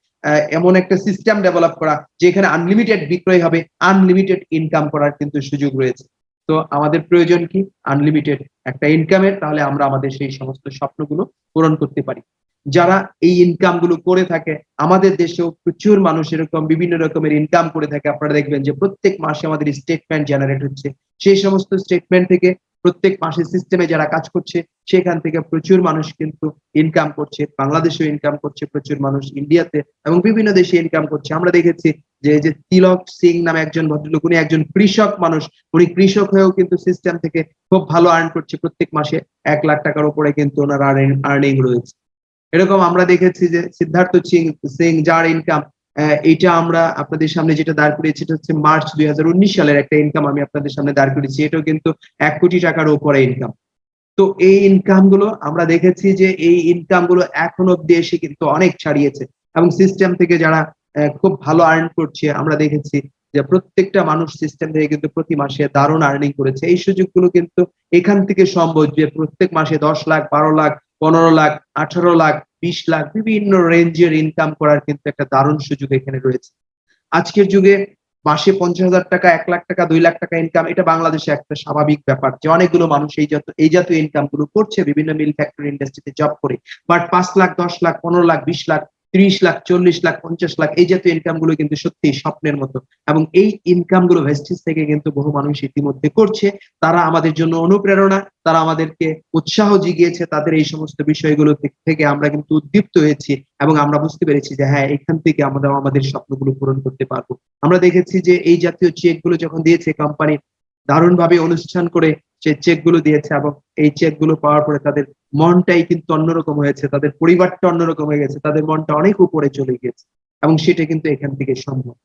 এমন একটা সিস্টেম ডেভেলপ করা যেখানে আনলিমিটেড বিক্রয় হবে, আনলিমিটেড ইনকাম করার কিন্তু সুযোগ রয়েছে। তো আমাদের প্রয়োজন কি? আনলিমিটেড একটা ইনকামের, তাহলে আমরা আমাদের সেই সমস্ত স্বপ্নগুলো পূরণ করতে পারি। যারা এই ইনকাম গুলো করে থাকে, আমাদের দেশেও প্রচুর মানুষ এরকম বিভিন্ন রকমের ইনকাম করে থাকে। আপনারা দেখবেন যে প্রত্যেক মাসে আমাদের স্টেটমেন্ট জেনারেট হচ্ছে, সেই সমস্ত স্টেটমেন্ট থেকে প্রত্যেক মাসে সিস্টেমে যারা কাজ করছে সেখান থেকে প্রচুর মানুষ কিন্তু ইনকাম করছে। বাংলাদেশেও ইনকাম করছে প্রচুর মানুষ, ইন্ডিয়াতে এবং বিভিন্ন দেশে ইনকাম করছে। আমরা দেখেছি যে তিলক সিং নামে একজন ভদ্রলোক, উনি একজন কৃষক মানুষ, উনি কৃষক হয়েও কিন্তু সিস্টেম থেকে খুব ভালো আর্ন করছে। প্রত্যেক মাসে 1 লাখ টাকার উপরে কিন্তু ওনার আর্নিং রয়েছে। এরকম আমরা দেখেছি যে সিদ্ধার্থ সিং, যার ইনকাম, এটা আমরা আপনাদের সামনে যেটা দাঁড় করিয়েছি, এটা হচ্ছে মার্চ 2019 সালের একটা ইনকাম আমি আপনাদের সামনে দাঁড় করেছি। এটাও কিন্তু 1 কোটি টাকার উপরে ইনকাম। তো এই ইনকাম গুলো আমরা দেখেছি যে এই ইনকাম গুলো এখন অব্দি এসে কিন্তু অনেক ছাড়িয়েছে, এবং সিস্টেম থেকে যারা খুব ভালো আর্ন করছে, আমরা দেখেছি যে প্রত্যেকটা মানুষ সিস্টেম থেকে কিন্তু প্রতি মাসে দারুণ আর্নিং করেছে। এই সুযোগগুলো কিন্তু এখান থেকে সম্ভব যে প্রত্যেক মাসে 10 লাখ, 12 লাখ, 15 লাখ, 18 লাখ, 20 লাখ বিভিন্ন রেঞ্জের ইনকাম করার কিন্তু একটা দারুণ সুযোগ এখানে রয়েছে। আজকের যুগে মাসে 50,000 টাকা, 1 লাখ টাকা, 2 লাখ টাকা ইনকাম, এটা বাংলাদেশে একটা স্বাভাবিক ব্যাপার যে অনেকগুলো মানুষ এই জাতীয় ইনকাম গুলো করছে বিভিন্ন মিল ফ্যাক্টরি ইন্ডাস্ট্রিতে জব করে। বাট 5 লাখ, 10 লাখ, 15 লাখ, 20 লাখ, 30 লাখ, 40 লাখ, 50 লাখ এই জাতীয় ইনকাম গুলো কিন্তু সত্যিই স্বপ্নের মতো, এবং এই ইনকাম গুলো ভেস্টিজ থেকে কিন্তু বহু মানুষ ইতিমধ্যে করছে। তারা আমাদের জন্য অনুপ্রেরণা, তারা আমাদেরকে উৎসাহ জিগিয়েছে, তাদের এই সমস্ত বিষয়গুলো থেকে আমরা কিন্তু উদ্দীপ্ত হয়েছি, এবং আমরা বুঝতে পেরেছি যে হ্যাঁ, এখান থেকে আমরা আমাদের স্বপ্নগুলো পূরণ করতে পারবো। আমরা দেখেছি যে এই জাতীয় চেক গুলো যখন দিয়েছে কোম্পানি, দারুণ ভাবে অনুষ্ঠান করে সে চেক গুলো দিয়েছে, এবং এই চেক গুলো পাওয়ার পরে তাদের মনটাই কিন্তু অন্যরকম হয়েছে, তাদের পরিবারটা অন্যরকম হয়ে গেছে, তাদের মনটা অনেক উপরে চলে গিয়েছে, এবং সেটা কিন্তু এখান থেকে সম্ভব।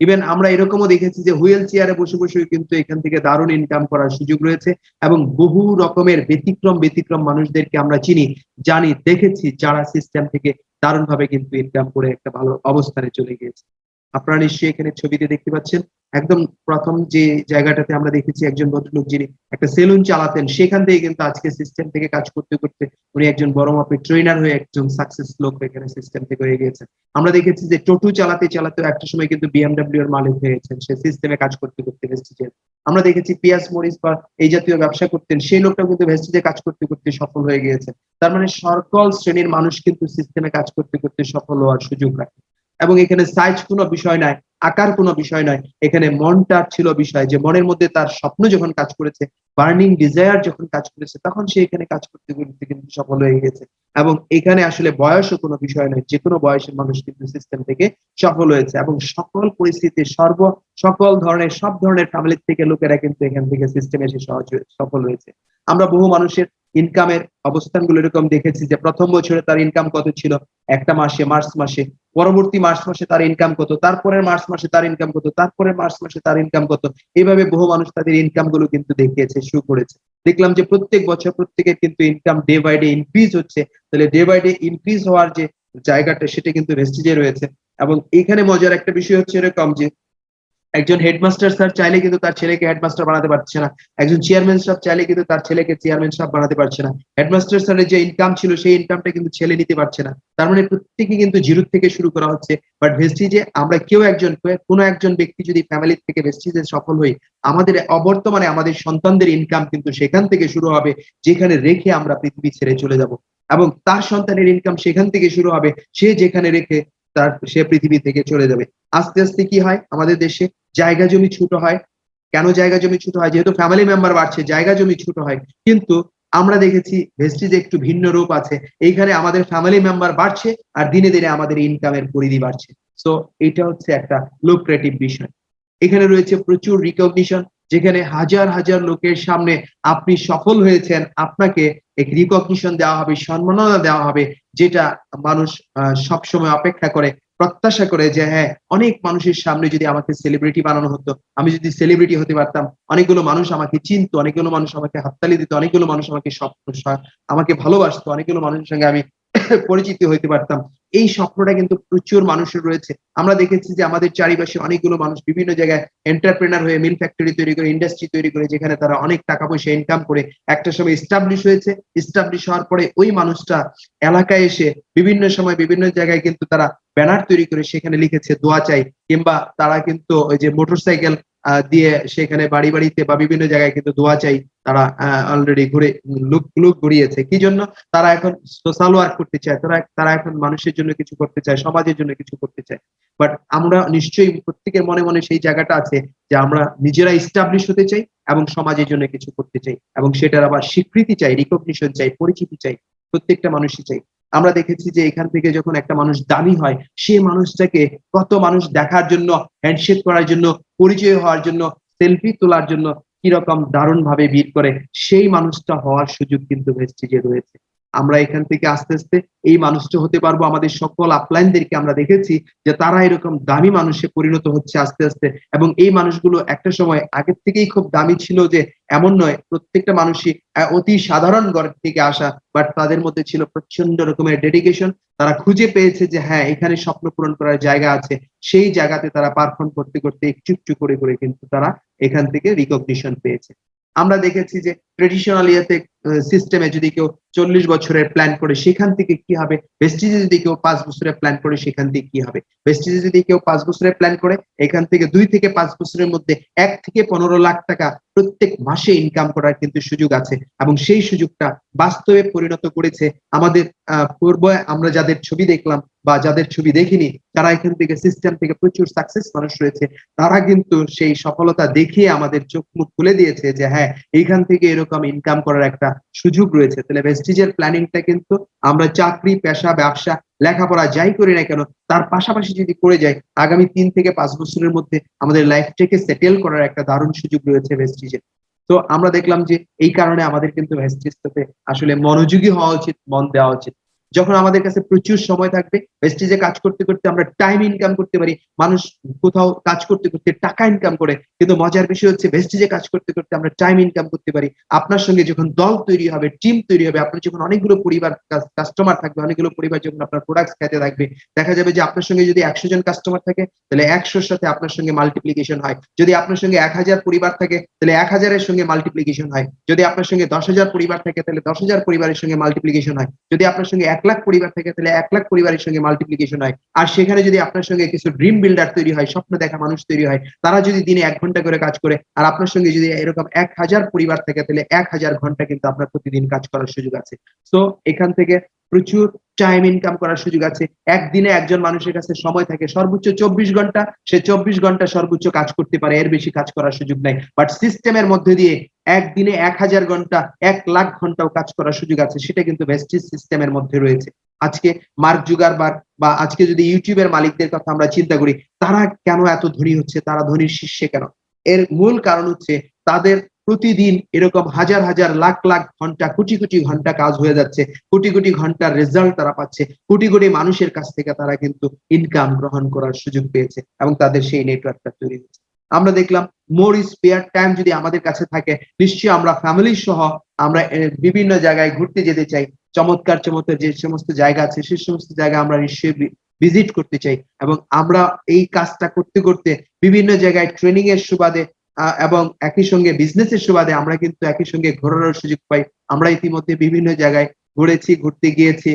ইভেন আমরা এরকমও দেখেছি যে হুইল চেয়ারে বসে বসে কিন্তু এখান থেকে দারুণ ইনকাম করার সুযোগ রয়েছে, এবং বহু রকমের ব্যতিক্রম ব্যতিক্রম মানুষদেরকে আমরা চিনি, জানি, দেখেছি যারা সিস্টেম থেকে দারুণ ভাবে কিন্তু ইনকাম করে একটা ভালো অবস্থানে চলে গিয়েছে। আপনারা নিশ্চয়ই এখানে ছবিতে দেখতে পাচ্ছেন, একদম প্রথম যে জায়গাটাতে আমরা দেখেছি একজন ভদ্রলোক যিনি একটা সেলুন চালাতেন, সেখান থেকে কিন্তু আজকে সিস্টেম থেকে কাজ করতে করতে উনি একজন বড় মাপের ট্রেনার হয়ে একজন সাকসেস লোক এখানে সিস্টেম থেকে হয়ে গিয়েছেন। আমরা দেখেছি যে টোটো চালাতে চালাতে একটা সময় কিন্তু বিএমডব্লিউ এর মালিক হয়ে গেছেন, সে সিস্টেমে কাজ করতে করতে ভেস্টিজের। আমরা দেখেছি পিয়াস মরিস বা এই জাতীয় ব্যবসা করতেন, সেই লোকটা কিন্তু ভেস্টিজে কাজ করতে করতে সফল হয়ে গিয়েছে। তার মানে সকল শ্রেণীর মানুষ কিন্তু সিস্টেমে কাজ করতে করতে সফল হওয়ার সুযোগ রাখে। এবং এখানে সাইজ কোনো বিষয় নয়, আকার কোনো বিষয় নয়, এখানে মনটার ছিল বিষয়, যে মনের মধ্যে তার স্বপ্ন যখন কাজ করেছে, বার্নিং ডিজায়ার যখন কাজ করেছে, তখন সে এখানে কাজ করতে করতে কিন্তু সফল হয়ে গেছে। এবং এখানে আসলে বয়সও কোনো বিষয় নয়, যে কোনো বয়সের মানুষ কিন্তু সিস্টেম থেকে সফল হয়েছে, এবং সকল পরিস্থিতি সকল ধরনের সব ধরনের ফ্যামিলি থেকে লোকেরা কিন্তু এখান থেকে সিস্টেমে এসে সফল হয়েছে। আমরা বহু মানুষের ইনকামের অবস্থানগুলো এরকম দেখেছি যে প্রথম বছরে তার ইনকাম কত ছিল, একটা মাসে মার্চ মাসে, পরবর্তী মার্চ মাসে তার ইনকাম কত, তারপরের মার্চ মাসে তার ইনকাম কত, তারপরের মার্চ মাসে তার ইনকাম কত, এইভাবে বহু মানুষ তাদের ইনকাম গুলো কিন্তু দেখিয়েছে, শুরু করেছে। দেখলাম যে প্রত্যেক বছর প্রত্যেকের কিন্তু income day by day increase হচ্ছে। তাহলে ডে বাই ডে ইনক্রিজ হওয়ার যে জায়গাটা, সেটা কিন্তু ভেস্টিজে রয়েছে। এবং এখানে মজার একটা বিষয় হচ্ছে এরকম যে একজন হেডমাস্টার স্যার চাইলে কিন্তু তার ছেলেকে হেডমাস্টার বানাতে পারছে না, একজন চেয়ারম্যান সাহেব চাইলে কিন্তু তার ছেলেকে চেয়ারম্যান সাহেব বানাতে পারছে না। হেডমাস্টার স্যারের যে ইনকাম ছিল সেই ইনকামটা কিন্তু ছেলে নিতে পারছে না। তার মানে প্রত্যেকে কিন্তু জিরো থেকে শুরু করা হচ্ছে। বাট ভেস্টিজে আমরা কোনো একজন ব্যক্তি যদি ফ্যামিলি থেকে ভেস্টিজে সফল হই, আমাদের অবর্তমানে আমাদের সন্তানদের ইনকাম কিন্তু সেখান থেকে শুরু হবে, যেখানে রেখে আমরা পৃথিবী ছেড়ে চলে যাব, এবং তার সন্তানের ইনকাম সেখান থেকে শুরু হবে, সে যেখানে রেখে সে পৃথিবী থেকে চলে যাবে। আস্তে আস্তে কি হয়, আমাদের দেশে জায়গা জমি ছোট হয়। কেন জায়গা জমি ছোট হয়? যেহেতু ফ্যামিলি মেম্বার বাড়ছে, জায়গা জমি ছোট হয়। কিন্তু আমরা দেখেছি ভেস্টিজে একটু ভিন্ন রূপ আছে, এইখানে আমাদের ফ্যামিলি মেম্বার বাড়ছে, আর দিনে দিনে আমাদের ইনকামের পরিধি বাড়ছে। সো এটা হচ্ছে একটা লুক্রেটিভ বিষয়। এখানে রয়েছে প্রচুর রিকগনিশন, যেখানে হাজার হাজার লোকের সামনে আপনি সফল হয়েছেন, আপনাকে এক রিকগনিশন দেওয়া হবে, সম্মাননা দেওয়া হবে, যেটা মানুষ সবসময় অপেক্ষা করে, প্রত্যাশা করে যে হ্যাঁ, অনেক মানুষের সামনে যদি আমাকে সেলিব্রিটি বানানো হতো, আমি যদি সেলিব্রিটি হতে পারতাম, অনেকগুলো মানুষ আমাকে চিনতো, অনেকগুলো মানুষ আমাকে হাততালি দিত, অনেকগুলো মানুষ আমাকে ভালোবাসতো, অনেকগুলো মানুষের সঙ্গে আমি পরিচিত হইতে পারতাম। এই স্বপ্নটা কিন্তু প্রচুর মানুষের রয়েছে। আমরা দেখেছি যে আমাদের চারিপাশে অনেকগুলো মানুষ বিভিন্ন জায়গায় এন্টারপ্রেনার হয়ে মিল ফ্যাক্টরি তৈরি করে, ইন্ডাস্ট্রি তৈরি করে, যেখানে তারা অনেক টাকা পয়সা ইনকাম করে একটা সময় এস্টাবলিশ হয়েছে। এস্টাবলিশ হওয়ার পরে ওই মানুষটা এলাকায় এসে বিভিন্ন সময় বিভিন্ন জায়গায় কিন্তু তারা ব্যানার তৈরি করে সেখানে লিখেছে দোয়া চাই, কিংবা তারা কিন্তু ওই যে মোটরসাইকেল দিয়ে সেখানে বাড়ি বাড়িতে বা বিভিন্ন জায়গায় কিন্তু দোয়া চাই তারা অলরেডি ঘুরে লুক ঘুরিয়েছে। কি জন্য? তারা এখন সোশ্যাল ওয়ার্ক করতে চায়, তারা এখন মানুষের জন্য কিছু করতে চায়, সমাজের জন্য কিছু করতে চায়। বাট আমরা নিশ্চয়ই প্রত্যেকের মনে মনে সেই জায়গাটা আছে যে আমরা নিজেরা এস্টাবলিশ হতে চাই এবং সমাজের জন্য কিছু করতে চাই, এবং সেটার আবার স্বীকৃতি চাই, রিকগনিশন চাই, পরিচিতি চাই, প্রত্যেকটা মানুষই চাই। আমরা দেখেছি যে এখান থেকে যখন একটা মানুষ দামি হয়, সে মানুষটাকে কত মানুষ দেখার জন্য, হ্যান্ডশেক করার জন্য, পরিচয় হওয়ার জন্য, সেলফি তোলার জন্য কিরকম দারুণ ভাবে ভিড় করে, সেই মানুষটা হওয়ার সুযোগ কিন্তু ভেস্টিজে রয়েছে। আমরা এখান থেকে আস্তে আস্তে এই মানুষটা হতে পারবো। আমাদের সকল আপলাইনদেরকে আমরা দেখেছি যে তারা এরকম দামি মানুষে পরিণত হচ্ছে আস্তে আস্তে, এবং এই মানুষগুলো একটা সময় আগের থেকেই খুব দামি ছিল, যে এমন নয়, প্রত্যেকটা মানুষই অতি সাধারণ ঘর থেকে আসা, বাট তাদের মধ্যে ছিল প্রচন্ড রকমের ডেডিকেশন। তারা খুঁজে পেয়েছে যে হ্যাঁ, এখানে স্বপ্ন পূরণ করার জায়গা আছে। সেই জায়গাতে তারা পারফর্ম করতে করতে একটু একটু করে করে কিন্তু তারা এখান থেকে রিকগনিশন পেয়েছে। আমরা দেখেছি যে ট্রেডিশনাল ইয়েতে সিস্টেমে যদি কেউ 40 বছরের প্ল্যান করে, সেখান থেকে কি হবে? ভেস্টিজে যদি কেউ 5 বছরের প্ল্যান করে, সেখান থেকে কি হবে? ভেস্টিজে যদি কেউ 5 বছরের প্ল্যান করে, এখান থেকে 2 থেকে 5 বছরের মধ্যে 1 থেকে 15 লাখ টাকা প্রত্যেক মাসে ইনকাম করার কিন্তু সুযোগ আছে, এবং সেই সুযোগটা বাস্তবে পরিণত করেছে আমাদের পূর্বে আমরা যাদের ছবি দেখলাম বা যাদের ছবি দেখিনি, তারা এখান থেকে সিস্টেম থেকে প্রচুর সাকসেস মানুষ রয়েছে। তারা কিন্তু সেই সফলতা দেখিয়ে আমাদের চোখ মুখ খুলে দিয়েছে যে হ্যাঁ, এইখান থেকে এরকম ইনকাম করার একটা সুযোগ রয়েছে। তাহলে ভেস্টিজের প্ল্যানিংটা কিন্তু আমরা চাকরি, পেশা, ব্যবসা, লেখাপড়া যাই করি না কেন, তার পাশাপাশি যদি করে যাই, আগামী 3 থেকে 5 বছরের মধ্যে আমাদের লাইফটাকে সেটেল করার একটা দারুণ সুযোগ রয়েছে ভেস্টিজের। তো আমরা দেখলাম যে এই কারণে আমাদের কিন্তু ভেস্টিজটাতে আসলে মনোযোগী হওয়া উচিত, মন দেওয়া উচিত। যখন আমাদের কাছে প্রচুর সময় থাকবে, ভেস্টিজে কাজ করতে করতে আমরা টাইম ইনকাম করতে পারি। মানুষ কোথাও কাজ করতে করতে টাকা ইনকাম করে, কিন্তু মজার বিষয় হচ্ছে ভেস্টিজে কাজ করতে করতে আমরা টাইম ইনকাম করতে পারি। আপনার সঙ্গে যখন দল তৈরি হবে, টিম তৈরি হবে, আপনার যখন অনেকগুলো পরিবার কাস্টমার থাকবে, অনেকগুলো পরিবার যখন আপনার প্রোডাক্টস খেতে থাকবে, দেখা যাবে যে আপনার সঙ্গে যদি 100 জন কাস্টমার থাকে, তাহলে 100-র সাথে আপনার সঙ্গে মাল্টিপ্লিকেশন হয়। যদি আপনার সঙ্গে 1000 পরিবার থাকে, তাহলে 1000-এর সঙ্গে মাল্টিপ্লিকেশন হয়। যদি আপনার সঙ্গে 10,000 পরিবার থাকে, তাহলে 10,000 পরিবারের সঙ্গে মাল্টিপ্লিকেশন হয়। যদি আপনার সঙ্গে 1 লাখ পরিবার থাকে, তাহলে 1 লাখ পরিবারের সঙ্গে মাল্টিপ্লিকেশন হয়। আর সেখানে যদি আপনার সঙ্গে কিছু ড্রিম বিল্ডার তৈরি হয়, স্বপ্ন দেখা মানুষ তৈরি হয়, তারা যদি দিনে 1 ঘন্টা করে কাজ করে, আর আপনার সঙ্গে যদি এরকম 1000 পরিবার থাকে, তাহলে 1000 ঘন্টা কিন্তু আপনার প্রতিদিন কাজ করার সুযোগ আছে। তো এখান থেকে প্রচুর টাইম ইনকাম করার সুযোগ আছে। একদিনে একজন মানুষের কাছে সময় থাকে সর্বোচ্চ 24 ঘন্টা, সে 24 ঘন্টা সর্বোচ্চ কাজ করতে পারে, এর বেশি কাজ করার সুযোগ নাই। বাট সিস্টেমের মধ্যে দিয়ে একদিনে 1000 ঘন্টা, 1 লাখ ঘন্টাও কাজ করার সুযোগ আছে, সেটা কিন্তু ভেস্টিজ সিস্টেমের মধ্যে রয়েছে। আজকে মার্ক জুগারবার্গ বা আজকে যদি ইউটিউবের মালিকদের কথা আমরা চিন্তা করি, তারা কেন এত ধনী হচ্ছে, তারা ধনীর শীর্ষে কেন? এর মূল কারণ হচ্ছে তাদের প্রতিদিন এরকম হাজার হাজার লাখ লাখ ঘন্টা, কোটি কোটি ঘন্টা কাজ হয়ে যাচ্ছে, কোটি কোটি ঘন্টার রেজাল্ট তারা পাচ্ছে, কোটি কোটি মানুষের কাছ থেকে তারা কিন্তু ইনকাম গ্রহণ করার সুযোগ পেয়েছে, এবং তাদের সেই নেটওয়ার্কটা তৈরি হয়েছে। আমরা দেখলাম মোর স্পেয়ার টাইম যদি আমাদের কাছে থাকে, নিশ্চয়ই আমরা ফ্যামিলি সহ আমরা বিভিন্ন জায়গায় ঘুরতে যেতে চাই। চমৎকার চমৎকার যে সমস্ত জায়গা আছে, সেই সমস্ত জায়গা আমরা নিশ্চয়ই ভিজিট করতে চাই, এবং আমরা এই কাজটা করতে করতে বিভিন্ন জায়গায় ট্রেনিং এর সুবাদে এবং একই সঙ্গে বিজনেসের সুবাদে আমরা কিন্তু একই সঙ্গে ঘোরানোর সুযোগ পাই। আমরা ইতিমধ্যে বিভিন্ন জায়গায় ঘুরেছি, ঘুরতে গিয়েছি,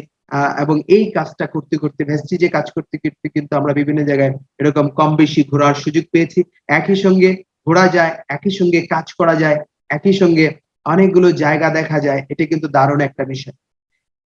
এবং এই কাজটা করতে করতে, ভেস্টিজে কাজ করতে করতে কিন্তু আমরা বিভিন্ন জায়গায় এরকম কম বেশি ঘোরার সুযোগ পেয়েছি। একই সঙ্গে ঘোরা যায়, একই সঙ্গে কাজ করা যায়, একই সঙ্গে অনেকগুলো জায়গা দেখা যায়। এটা কিন্তু দারুণ একটা বিষয়।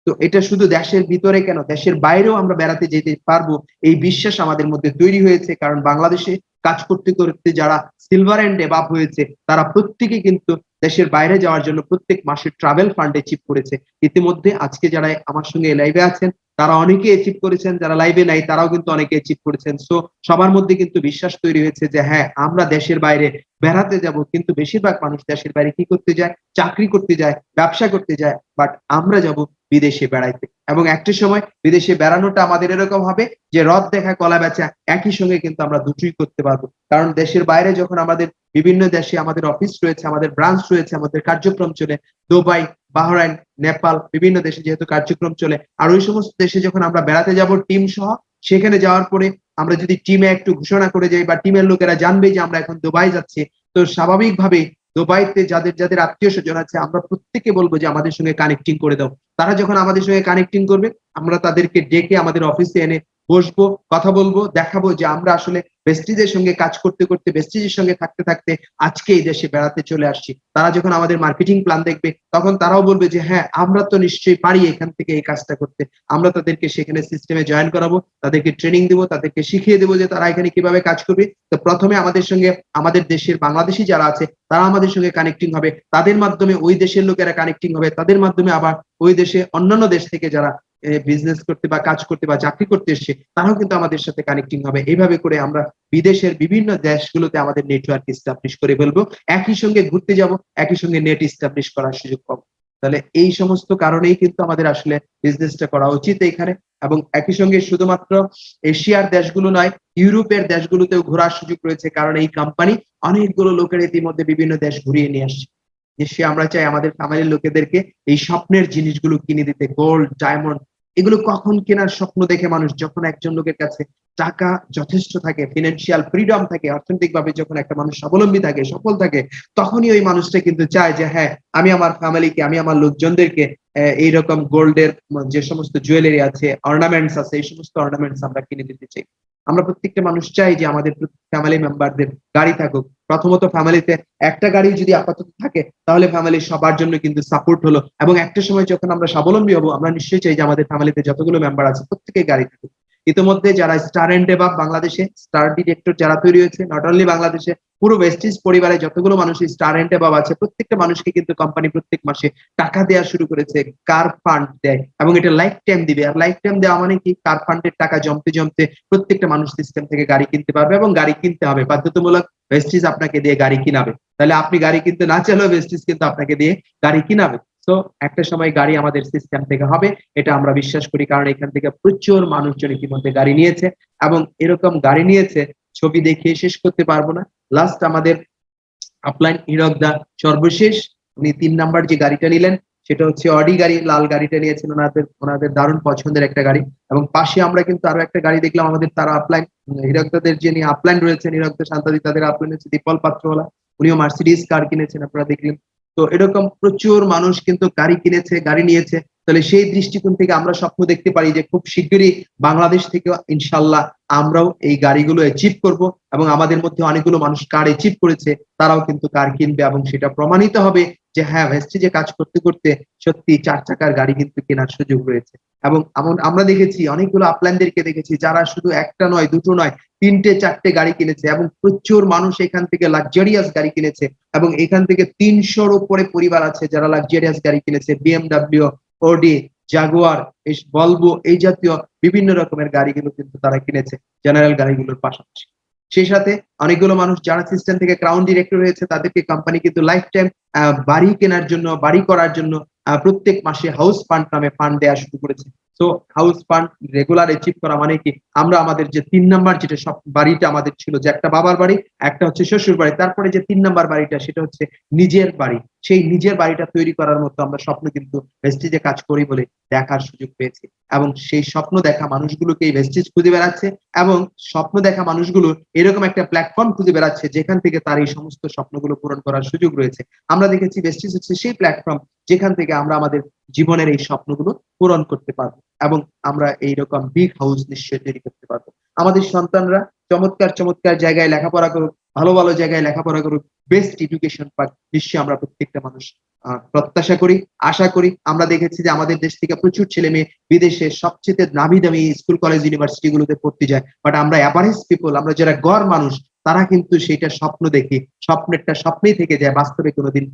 তো এটা শুধু দেশের ভিতরে কেন, দেশের বাইরেও আমরা বেড়াতে যেতে পারবো, এই বিশ্বাস আমাদের মধ্যে তৈরি হয়েছে। কারণ বাংলাদেশে কাজ করতে করতে যারা সিলভার এন্ড এবাভ হয়েছে, তারা প্রত্যেকে কিন্তু দেশের বাইরে যাওয়ার জন্য প্রত্যেক মাসে ট্রাভেল ফান্ডে চিপ করেছে। ইতিমধ্যে আজকে যারা আমার সঙ্গে লাইভে আছেন, তারা অনেকে অ্যাচিভ করেছেন, যারা লাইভে নাই তারাও কিন্তু অনেকে অ্যাচিভ করেছেন। সো সবার মধ্যে কিন্তু বিশ্বাস তৈরি হয়েছে যে হ্যাঁ, আমরা দেশের বাইরে বেড়াতে যাব, কিন্তু বেশিরভাগ মানুষ দেশের বাইরে কি করতে যায়? চাকরি করতে যায়, ব্যবসা করতে যায়। বাট আমরা যাব বিদেশে বেড়াইতে। এবং একটা সময় বিদেশে বেড়ানোটা আমাদের এরকম হবে যে রথ দেখা কলা বেচা একই সঙ্গে কিন্তু আমরা দুটোই করতে পারবো। কারণ দেশের বাইরে যখন আমাদের বিভিন্ন দেশে আমাদের অফিস রয়েছে, আমাদের ব্রাঞ্চ রয়েছে, আমাদের কার্যক্রম চলে, দুবাই, বাহরাইন, নেপাল, বিভিন্ন দেশে যেহেতু কার্যক্রম চলে, আর ওই সমস্ত দেশে যখন আমরা বেড়াতে যাব টিম সহ, সেখানে যাওয়ার পরে আমরা যদি টিমে একটু ঘোষণা করে যাই বা টিমের লোকেরা জানবে যে আমরা এখন দুবাই যাচ্ছি, তো স্বাভাবিকভাবেই দুবাইতে যাদের যাদের আত্মীয় স্বজন আছে আমরা প্রত্যেকে বলবো যে আমাদের সঙ্গে কানেক্টিং করে দাও। তারা যখন আমাদের সঙ্গে কানেক্টিং করবে, আমরা তাদেরকে ডেকে আমাদের অফিসে এনে বসবো, কথা বলবো, দেখাবো যে আমরা আসলে ভেস্টিজের সঙ্গে কাজ করতে করতে, ভেস্টিজের সঙ্গে থাকতে থাকতে আজকে এই দেশে বেড়াতে চলে আসছি। তারা যখন আমাদের মার্কেটিং প্ল্যান দেখবে, তখন তারাও বলবে যে হ্যাঁ, আমরা তো নিশ্চয়ই পারি এখান থেকে এই কাজটা করতে। আমরা তাদেরকে সেখানে সিস্টেমে জয়েন করাবো, তাদেরকে ট্রেনিং দিব, তাদেরকে শিখিয়ে দেবো যে তারা এখানে কিভাবে কাজ করবে। তো প্রথমে আমাদের সঙ্গে আমাদের দেশের বাংলাদেশী যারা আছে তারা আমাদের সঙ্গে কানেক্টিং হবে, তাদের মাধ্যমে ওই দেশের লোকেরা কানেক্টিং হবে, তাদের মাধ্যমে আবার ওই দেশে অন্যান্য দেশ থেকে যারা বিজনেস করতে বা কাজ করতে বা চাকরি করতে এসছে তারাও কিন্তু আমাদের সাথে কানেক্টিং হবে। এইভাবে করে আমরা বিদেশের বিভিন্ন দেশগুলোতে আমাদের নেটওয়ার্ক এস্টাবলিশ করে ফেলবো। একই সঙ্গে ঘুরতে যাব, একই সঙ্গে নেট এস্টাবলিশ করার সুযোগ পাবো। তাহলে এই সমস্ত কারণেই কিন্তু আমাদের আসলে বিজনেসটা করা উচিত এইখানে। এবং একই সঙ্গে শুধুমাত্র এশিয়ার দেশগুলো নয়, ইউরোপের দেশগুলোতেও ঘোরার সুযোগ রয়েছে, কারণ এই কোম্পানি অনেকগুলো লোকের ইতিমধ্যে বিভিন্ন দেশ ঘুরিয়ে নিয়ে আসছে। যে সে আমরা চাই আমাদের ফ্যামিলির লোকেদেরকে এই স্বপ্নের জিনিসগুলো কিনে দিতে, গোল্ড, ডায়মন্ড, এগুলো কখন কেনার স্বপ্ন দেখে মানুষ? যখন একজন লোকের কাছে টাকা যথেষ্ট থাকে, ফিনান্সিয়াল ফ্রিডম থাকে, অর্থনৈতিকভাবে যখন একটা মানুষ স্বাবলম্বী থাকে, সফল থাকে, তখনই ওই মানুষটা কিন্তু চায় যে হ্যাঁ, আমি আমার ফ্যামিলিকে, আমি আমার লোকজনদেরকে এইরকম গোল্ডের যে সমস্ত জুয়েলারি আছে, অর্নামেন্টস আছে, এই সমস্ত অর্নামেন্টস আমরা কিনে দিতে চাই। আমরা প্রত্যেকটা মানুষ চাই যে আমাদের ফ্যামিলি মেম্বারদের গাড়ি থাকুক। প্রথমত ফ্যামিলিতে একটা গাড়ি যদি আপাতত থাকে, তাহলে ফ্যামিলির সবার জন্য কিন্তু সাপোর্ট হলো। এবং একটা সময় যখন আমরা স্বাবলম্বী হবো, আমরা নিশ্চয়ই চাই যে আমাদের ফ্যামিলিতে যতগুলো মেম্বার আছে প্রত্যেকেই গাড়ি থাকুক। ইতিমধ্যে যারা স্টার এন্ড এবাব বাংলাদেশে স্টার ডিরেক্টর যারা তৈরি হয়েছে, নট অনলি বাংলাদেশে, পুরো ওয়েস্টিজ পরিবারে যতগুলো মানুষ স্টার এন্ড এবাব আছে, প্রত্যেকটা মানুষকে কিন্তু কোম্পানি প্রত্যেক মাসে টাকা দেওয়া শুরু করেছে, কার ফান্ড দেয়, এবং এটা লাইফ টাইম দিবে। আর লাইফ টাইম দেওয়া মানে কি? কার ফান্ডের টাকা জমতে জমতে প্রত্যেকটা মানুষ সিস্টেম থেকে গাড়ি কিনতে পারবে, এবং গাড়ি কিনতে হবে বাধ্যতামূলক। ভেস্টিজ আপনাকে দিয়ে গাড়ি কিনাবে, তাহলে আপনি গাড়ি কিনতে না চাইলেও ভেস্টিজ কিন্তু আপনাকে দিয়ে গাড়ি কিনাবে। তো একটা সময় গাড়ি আমাদের সিস্টেম থেকে হবে, এটা আমরা বিশ্বাস করি, কারণ এখান থেকে প্রচুর মানুষজন ইতিমধ্যে গাড়ি নিয়েছে। এবং এরকম গাড়ি নিয়েছে, ছবি দেখিয়ে শেষ করতে পারবো না। লাস্ট আমাদের আপলাইন হীরক দা সর্বশেষ উনি ৩ নাম্বার যে গাড়িটা নিলেন সেটা হচ্ছে অডি গাড়ি, লাল গাড়িটা নিয়েছেন, ওনাদের ওনাদের দারুণ পছন্দের একটা গাড়ি। এবং পাশে আমরা কিন্তু আরো একটা গাড়ি দেখলাম, আমাদের তারা আপলাইন হীরকদাদের যিনি আপলাইন রয়েছেন, হীরকদা শান্তাদি, তাদের আপলাইন হচ্ছে দীপল পাত্রওয়ালা, উনিও মার্সিডিজ কার কিনেছেন, আপনারা দেখলেন। তো এরকম প্রচুর মানুষ কিন্তু গাড়ি কিনেছে, গাড়ি নিয়েছে। তাহলে সেই দৃষ্টিকোণ থেকে আমরা স্বপ্ন দেখতে পারি যে খুব শিগগিরই বাংলাদেশ থেকে ইনশাল্লাহ আমরাও এই গাড়িগুলো অ্যাচিভ করব, এবং আমাদের মধ্যে অনেকগুলো মানুষ কার অ্যাচিভ করেছে, তারাও কিন্তু কার কিনবে, এবং সেটা প্রমাণিত হবে যে হ্যাঁ, ভেস্টিজে কাজ করতে করতে সত্যি 4 চাকার গাড়ি কিন্তু কেনার সুযোগ রয়েছে। এবং আমরা দেখেছি অনেকগুলো আপলাইনদেরকে দেখেছি যারা শুধু একটা নয়, দুটো নয়, 3টে 4টে গাড়ি কিনেছে, এবং প্রচুর মানুষ এখান থেকে লাক্সারিয়াস গাড়ি কিনেছে। এবং এখান থেকে 300-র উপরে পরিবার আছে যারা লাক্সারিয়াস গাড়ি কিনেছে, বিএমডব্লিউ, অডি, জাগুয়ার, ভলভো, এই জাতীয় বিভিন্ন রকমের গাড়িগুলো কিন্তু তারা কিনেছে জেনারেল গাড়িগুলোর পাশাপাশি। সেই সাথে অনেকগুলো মানুষ যারা সিস্টেম থেকে ক্রাউন ডিরেক্টর হয়েছে, তাদেরকে কোম্পানি কিন্তু লাইফ টাইম বাড়ি কেনার জন্য, বাড়ি করার জন্য প্রত্যেক মাসে হাউস ফান্ড নামে ফান্ড দেওয়া শুরু করেছে। তো হাউস ফান্ড রেগুলার অ্যাচিভ করা মানে কি? আমরা আমাদের যে 3 নাম্বার যেটা সব বাড়িটা আমাদের ছিল, যে একটা বাবার বাড়ি, একটা হচ্ছে শ্বশুর বাড়ি, তারপরে যে 3 নাম্বার বাড়িটা সেটা হচ্ছে নিজের বাড়ি। সেই নিজের বাড়িটা তৈরি করার মতো আমরা স্বপ্ন কিন্তু ভেস্টিজে কাজ করি বলে দেখার সুযোগ পেয়েছি। এবং সেই স্বপ্ন দেখা মানুষগুলোকে এই ভেস্টিজ খুঁজে বেড়াচ্ছে, এবং স্বপ্ন দেখা মানুষগুলো এরকম একটা প্ল্যাটফর্ম খুঁজে বেড়াচ্ছে যেখান থেকে তার এই সমস্ত স্বপ্নগুলো পূরণ করার সুযোগ রয়েছে। আমরা দেখেছি ভেস্টিজ হচ্ছে সেই প্ল্যাটফর্ম যেখান থেকে আমরা আমাদের জীবনের এই স্বপ্নগুলো পূরণ করতে পারবো, এবং আমরা এইরকম বিগ হাউস নিশ্চয়ই তৈরি করতে পারবো। আমাদের সন্তানরা চমৎকার চমৎকার জায়গায় লেখাপড়া করুক, ভালো ভালো জায়গায় লেখাপড়া করুক, বেস্ট এডুকেশন পাক, নিশ্চয়ই আমরা প্রত্যেকটা মানুষ প্রত্যাশা করি, আশা করি। আমরা দেখেছি যে আমাদের দেশ থেকে প্রচুর ছেলে মেয়ে বিদেশে সবচেয়ে নামি দামি স্কুল কলেজ ইউনিভার্সিটি গুলোতে পড়তে যায়, বাট আমরা অ্যাভারেজ পিপল, আমরা যারা গড় মানুষ, তারা কিন্তু সেটা স্বপ্ন দেখি, স্বপ্নেরটা স্বপ্নেই থেকে যায়, বাস্তবে কোনোদিন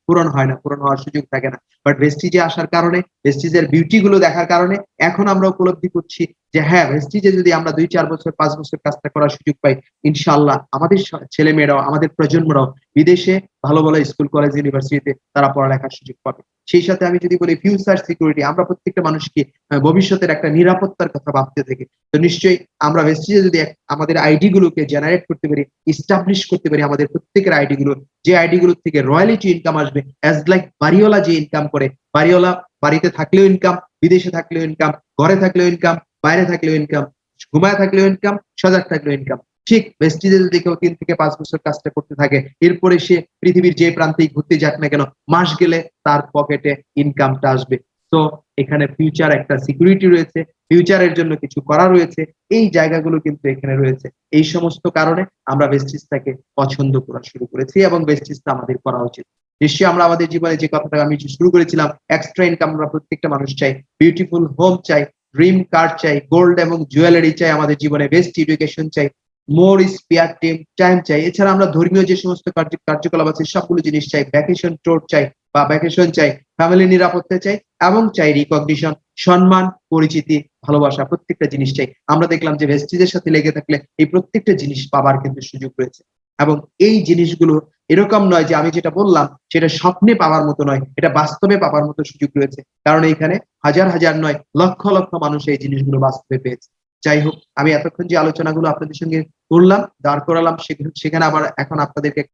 পূরণ হয় না, পূরণ হওয়ার সুযোগ থাকে না। বাট ভেস্টিজে আসার কারণে, ভেস্টিজের বিউটি গুলো দেখার কারণে এখন আমরা উপলব্ধি করছি যে হ্যাঁ, ভেস্টিজে যদি আমরা 2-4 বছর 5 বছর কাজটা করার সুযোগ পাই, ইনশাআল্লাহ আমাদের ছেলে মেয়েরাও, আমাদের প্রজন্মরাও বিদেশে ভালো ভালো স্কুল কলেজ ইউনিভার্সিটিতে তারা পড়ালেখার সুযোগ পাবে। সেই সাথে আমি যদি বলি ফিউচার সিকিউরিটি, আমরা প্রত্যেকটা মানুষকে ভবিষ্যতের একটা নিরাপত্তার কথা ভাবতে থাকি। তো নিশ্চয়ই আমরা ভেস্টিজে যদি আমাদের আইডি গুলোকে জেনারেট করতে পারি, ইস্টাবলিশ করতে পারি আমাদের প্রত্যেকের আইডি গুলো, যে আইডি গুলো থেকে রয়্যালিটি ইনকাম আসবে, অ্যাজ লাইক বাড়িওয়ালা যে ইনকাম করে, বাড়িওয়ালা বাড়িতে থাকলেও ইনকাম, বিদেশে থাকলেও ইনকাম, ঘরে থাকলেও ইনকাম, বাইরে থাকলেও ইনকাম, ঘুমায় থাকলেও ইনকাম, সজাগ থাকলেও ইনকাম। ঠিক ভেস্টিজে যদি কেউ 3 থেকে 5 বছর কাজটা করতে থাকে, এরপরে সে পৃথিবীর যে প্রান্তেই ঘুরতে যাক না কেন, মাস গেলে তার পকেটে ইনকামটা আসবে। তো এখানে ফিউচার একটা সিকিউরিটি রয়েছে, ফিউচারের জন্য কিছু করা রয়েছে, এই জায়গাগুলো কিন্তু এখানে রয়েছে। এই সমস্ত কারণে আমরা ভেস্টিজটাকে পছন্দ করা শুরু করেছি এবং ভেস্টিজটা আমাদের করা উচিত। নিশ্চয়ই আমরা আমাদের জীবনে যে কথাটা আমি শুরু করেছিলাম, এক্সট্রা ইনকাম আমরা প্রত্যেকটা মানুষ চাই, বিউটিফুল হোম চাই, ড্রিম কার চাই, গোল্ড এবং জুয়েলারি চাই আমাদের জীবনে, বেস্ট এডুকেশন চাই, মোর স্পেয়ার টাইম চাই। এছাড়া আমরা ধর্মীয় যে সমস্ত কার্যকলাপ আছে সবগুলো জিনিস চাই, ভ্যাকেশন টোর চাই বা ভ্যাকেশন চাই, ফ্যামিলি নিরাপত্তা চাই এবং চাই রিকগনিশন, সম্মান, পরিচিতি, ভালোবাসা, প্রত্যেকটা জিনিস চাই। আমরা দেখলাম যে ভেস্টিজের সাথে লেগে থাকলে এই প্রত্যেকটা জিনিস পাবার কিন্তু সুযোগ রয়েছে। এবং এই জিনিসগুলো এরকম নয় যে আমি যেটা বললাম সেটা স্বপ্নে পাওয়ার মতো নয়, এটা বাস্তবে পাওয়ার মতো সুযোগ রয়েছে, কারণ এখানে হাজার হাজার নয়, লক্ষ লক্ষ মানুষ এই জিনিসগুলো বাস্তবে পেয়েছে। যাই হোক, আমি এতক্ষণ যে আলোচনাগুলো আপনাদের সঙ্গে করলাম, দাঁড় করালাম, সেখানে আবার এখন আপনাদেরকে